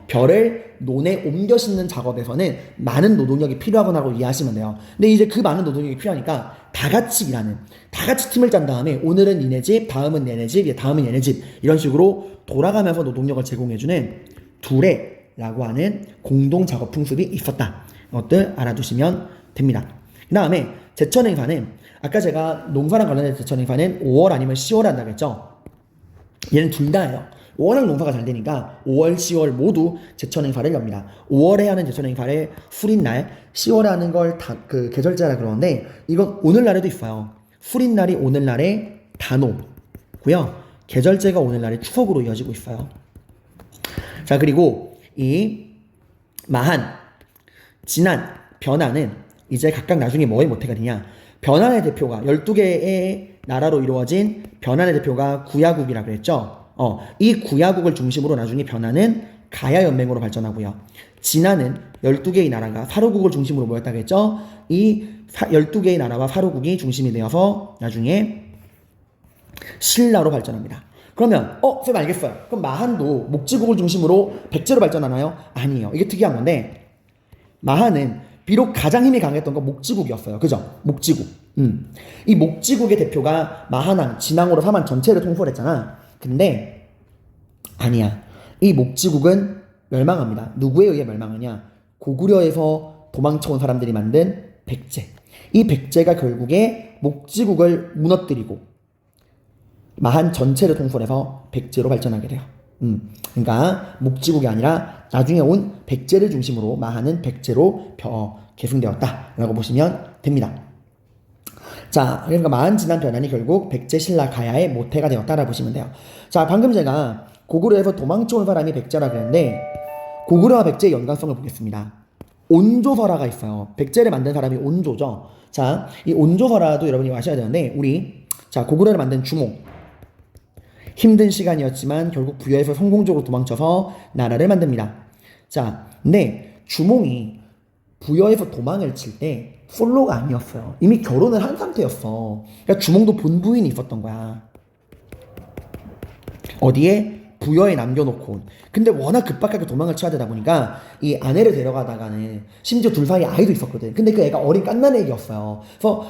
벼를 논에 옮겨 심는 작업에서는 많은 노동력이 필요하구나라고 이해하시면 돼요. 근데 이제 그 많은 노동력이 필요하니까 다 같이 일하는, 다 같이 팀을 짠 다음에 오늘은 니네 집, 다음은 얘네 집, 다음은 얘네 집 이런 식으로 돌아가면서 노동력을 제공해주는 두레라고 하는 공동 작업 풍습이 있었다. 이것들 알아두시면 됩니다. 그 다음에 제천행사는 아까 제가 농사랑 관련된 제천행사는 5월 아니면 10월 한다고 했죠. 얘는 둘 다예요. 워낙 농사가 잘 되니까 5월, 10월 모두 제천행사를 엽니다. 5월에 하는 제천행사를 수린날, 10월에 하는 걸 다 그 계절제라 그러는데 이건 오늘날에도 있어요. 수린날이 오늘날의 단오고요. 계절제가 오늘날의 추석으로 이어지고 있어요. 자, 그리고 이 마한, 진안, 변한은 이제 각각 나중에 뭐에 모태가 되냐. 변한의 대표가 12개의 나라로 이루어진 변한의 대표가 구야국이라고 그랬죠. 이 구야국을 중심으로 나중에 변한은 가야연맹으로 발전하고요. 진안은 12개의 나라가 사로국을 중심으로 모였다고 했죠. 이 12개의 나라와 사로국이 중심이 되어서 나중에 신라로 발전합니다. 그러면 쌤 알겠어요. 그럼 마한도 목지국을 중심으로 백제로 발전하나요? 아니에요. 이게 특이한 건데 마한은 비록 가장 힘이 강했던 건 목지국이었어요. 그죠? 목지국. 이 목지국의 대표가 마한왕, 진왕으로 사만 전체를 통솔했잖아. 근데 아니야. 이 목지국은 멸망합니다. 누구에 의해 멸망하냐? 고구려에서 도망쳐온 사람들이 만든 백제. 이 백제가 결국에 목지국을 무너뜨리고 마한 전체를 통솔해서 백제로 발전하게 돼요. 그러니까 목지국이 아니라 나중에 온 백제를 중심으로 마한은 백제로 계승되었다라고 보시면 됩니다. 자, 그러니까 마한, 진안, 변한이 결국 백제, 신라, 가야의 모태가 되었다라고 보시면 돼요. 자, 방금 제가 고구려에서 도망쳐온 사람이 백제라 그랬는데 고구려와 백제의 연관성을 보겠습니다. 온조설화가 있어요. 백제를 만든 사람이 온조죠. 자, 이 온조설화도 여러분이 아셔야 되는데 자, 고구려를 만든 주몽. 힘든 시간이었지만 결국 부여에서 성공적으로 도망쳐서 나라를 만듭니다. 자, 근데 주몽이 부여에서 도망을 칠 때 솔로가 아니었어요. 이미 결혼을 한 상태였어. 그러니까 주몽도 본부인이 있었던 거야. 어디에? 부여에 남겨놓고 온. 근데 워낙 급박하게 도망을 쳐야 되다 보니까 이 아내를 데려가다가는 심지어 둘 사이에 아이도 있었거든. 근데 그 애가 어린 갓난 애기였어요. 그래서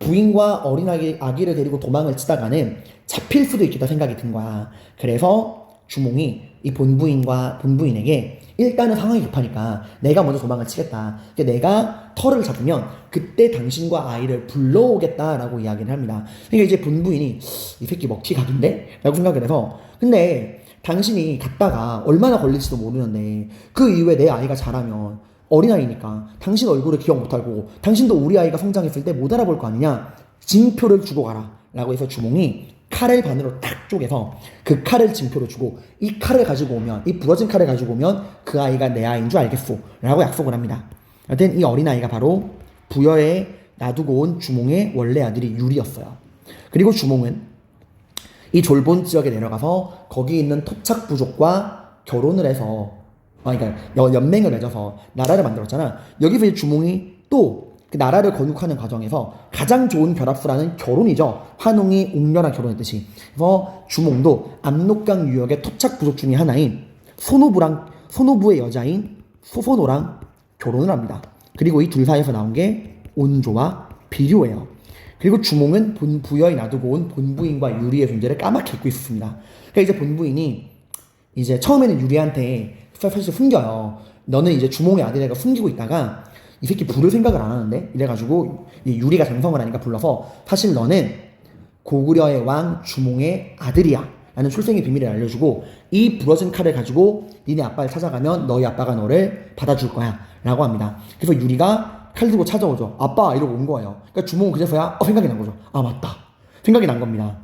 부인과 어린 아기를 데리고 도망을 치다가는 잡힐 수도 있겠다 생각이 든 거야. 그래서 주몽이 이 본부인에게 일단은 상황이 급하니까 내가 먼저 도망을 치겠다. 그러니까 내가 털을 잡으면 그때 당신과 아이를 불러오겠다라고 이야기를 합니다. 그러니까 이제 본부인이 이 새끼 먹튀 각인데? 라고 생각을 해서 근데 당신이 갔다가 얼마나 걸릴지도 모르는데 그 이후에 내 아이가 자라면 어린아이니까 당신 얼굴을 기억 못하고 당신도 우리 아이가 성장했을 때 못 알아볼 거 아니냐. 징표를 주고 가라 라고 해서 주몽이 칼을 반으로 딱 쪼개서 그 칼을 징표로 주고 이 칼을 가지고 오면 이 부러진 칼을 가지고 오면 그 아이가 내 아이인 줄 알겠소 라고 약속을 합니다. 여튼 이 어린아이가 바로 부여에 놔두고 온 주몽의 원래 아들이 유리였어요. 그리고 주몽은 이 졸본 지역에 내려가서 거기 있는 토착 부족과 결혼을 해서 그러니까 연맹을 맺어서 나라를 만들었잖아. 여기서 이 주몽이 또 그 나라를 건국하는 과정에서 가장 좋은 결합수라는 결혼이죠. 환웅이 옥녀랑 결혼했듯이. 그래서 주몽도 압록강 유역의 토착 부족 중에 하나인 소노부의 여자인 소소노랑 결혼을 합니다. 그리고 이 둘 사이에서 나온 게 온조와 비료예요. 그리고 주몽은 부여에 놔두고 온 본부인과 유리의 존재를 까맣게 잊고 있었습니다. 그러니까 이제 본부인이 이제 처음에는 유리한테 사실 숨겨요. 너는 이제 주몽의 아들애가 숨기고 있다가 이 새끼 부를 생각을 안 하는데 이래가지고 유리가 장성을 하니까 불러서 사실 너는 고구려의 왕 주몽의 아들이야 라는 출생의 비밀을 알려주고 이 부러진 칼을 가지고 니네 아빠를 찾아가면 너희 아빠가 너를 받아줄 거야 라고 합니다. 그래서 유리가 칼 들고 찾아오죠. 아빠 이러고 온 거예요. 그러니까 주몽은 그제서야 생각이 난 거죠. 아 맞다. 생각이 난 겁니다.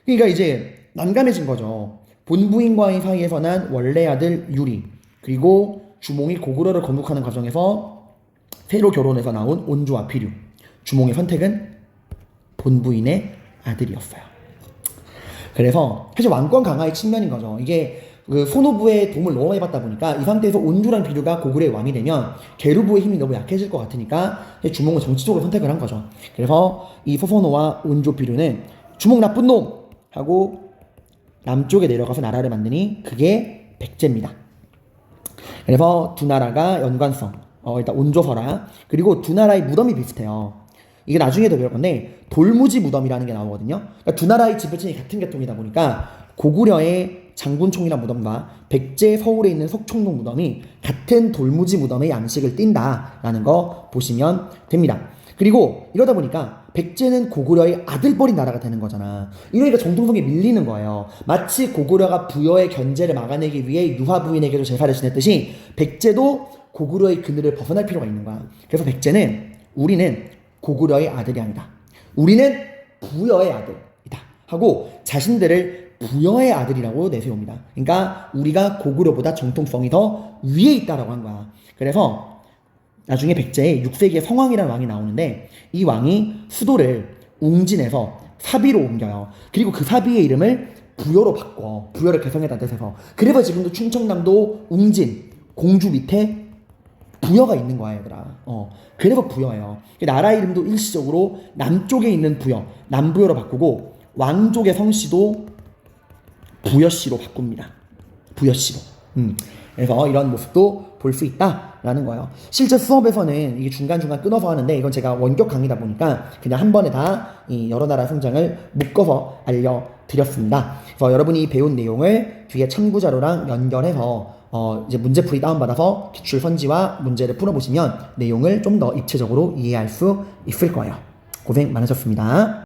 그러니까 이제 난감해진 거죠. 본부인과의 사이에서 난 원래 아들 유리 그리고 주몽이 고구려를 건국하는 과정에서 새로 결혼해서 나온 온조와 비류. 주몽의 선택은 본부인의 아들이었어요. 그래서 사실 왕권 강화의 측면인 거죠. 이게 그 소노부의 도움을 너무 많이 받다 보니까 이 상태에서 온조랑 비류가 고구려의 왕이 되면 게르부의 힘이 너무 약해질 것 같으니까 주몽은 정치적으로 선택을 한 거죠. 그래서 이 소소노와 온조 비류는 주몽 나쁜 놈 하고 남쪽에 내려가서 나라를 만드니 그게 백제입니다. 그래서 두 나라가 연관성 일단 온조설화 그리고 두 나라의 무덤이 비슷해요. 이게 나중에도 배울 건데 돌무지 무덤이라는 게 나오거든요. 그러니까 두 나라의 지배층이 같은 계통이다 보니까 고구려의 장군총이란 무덤과 백제 서울에 있는 석총동 무덤이 같은 돌무지 무덤의 양식을 띈다라는 거 보시면 됩니다. 그리고 이러다 보니까 백제는 고구려의 아들뻘인 나라가 되는 거잖아. 이러니까 정통성이 밀리는 거예요. 마치 고구려가 부여의 견제를 막아내기 위해 유화 부인에게도 제사를 지냈듯이 백제도 고구려의 그늘을 벗어날 필요가 있는 거야. 그래서 백제는 우리는 고구려의 아들이 아니다. 우리는 부여의 아들이다. 하고 자신들을 부여의 아들이라고 내세웁니다. 그러니까 우리가 고구려보다 정통성이 더 위에 있다라고 한 거야. 그래서 나중에 백제에 6세기에 성왕이라는 왕이 나오는데 이 왕이 수도를 웅진에서 사비로 옮겨요. 그리고 그 사비의 이름을 부여로 바꿔. 부여를 개성에다 대세서. 그래서 지금도 충청남도 웅진 공주 밑에 부여가 있는 거야 얘들아. 그래서 부여예요. 나라 이름도 일시적으로 남쪽에 있는 부여 남부여로 바꾸고 왕족의 성씨도 부여씨로 바꿉니다. 부여씨로. 그래서 이런 모습도 볼 수 있다라는 거예요. 실제 수업에서는 이게 중간중간 끊어서 하는데 이건 제가 원격 강의다 보니까 그냥 한 번에 다 이 여러 나라 성장을 묶어서 알려드렸습니다. 그래서 여러분이 배운 내용을 뒤에 참고 자료랑 연결해서 이제 문제풀이 다운받아서 기출 선지와 문제를 풀어보시면 내용을 좀 더 입체적으로 이해할 수 있을 거예요. 고생 많으셨습니다.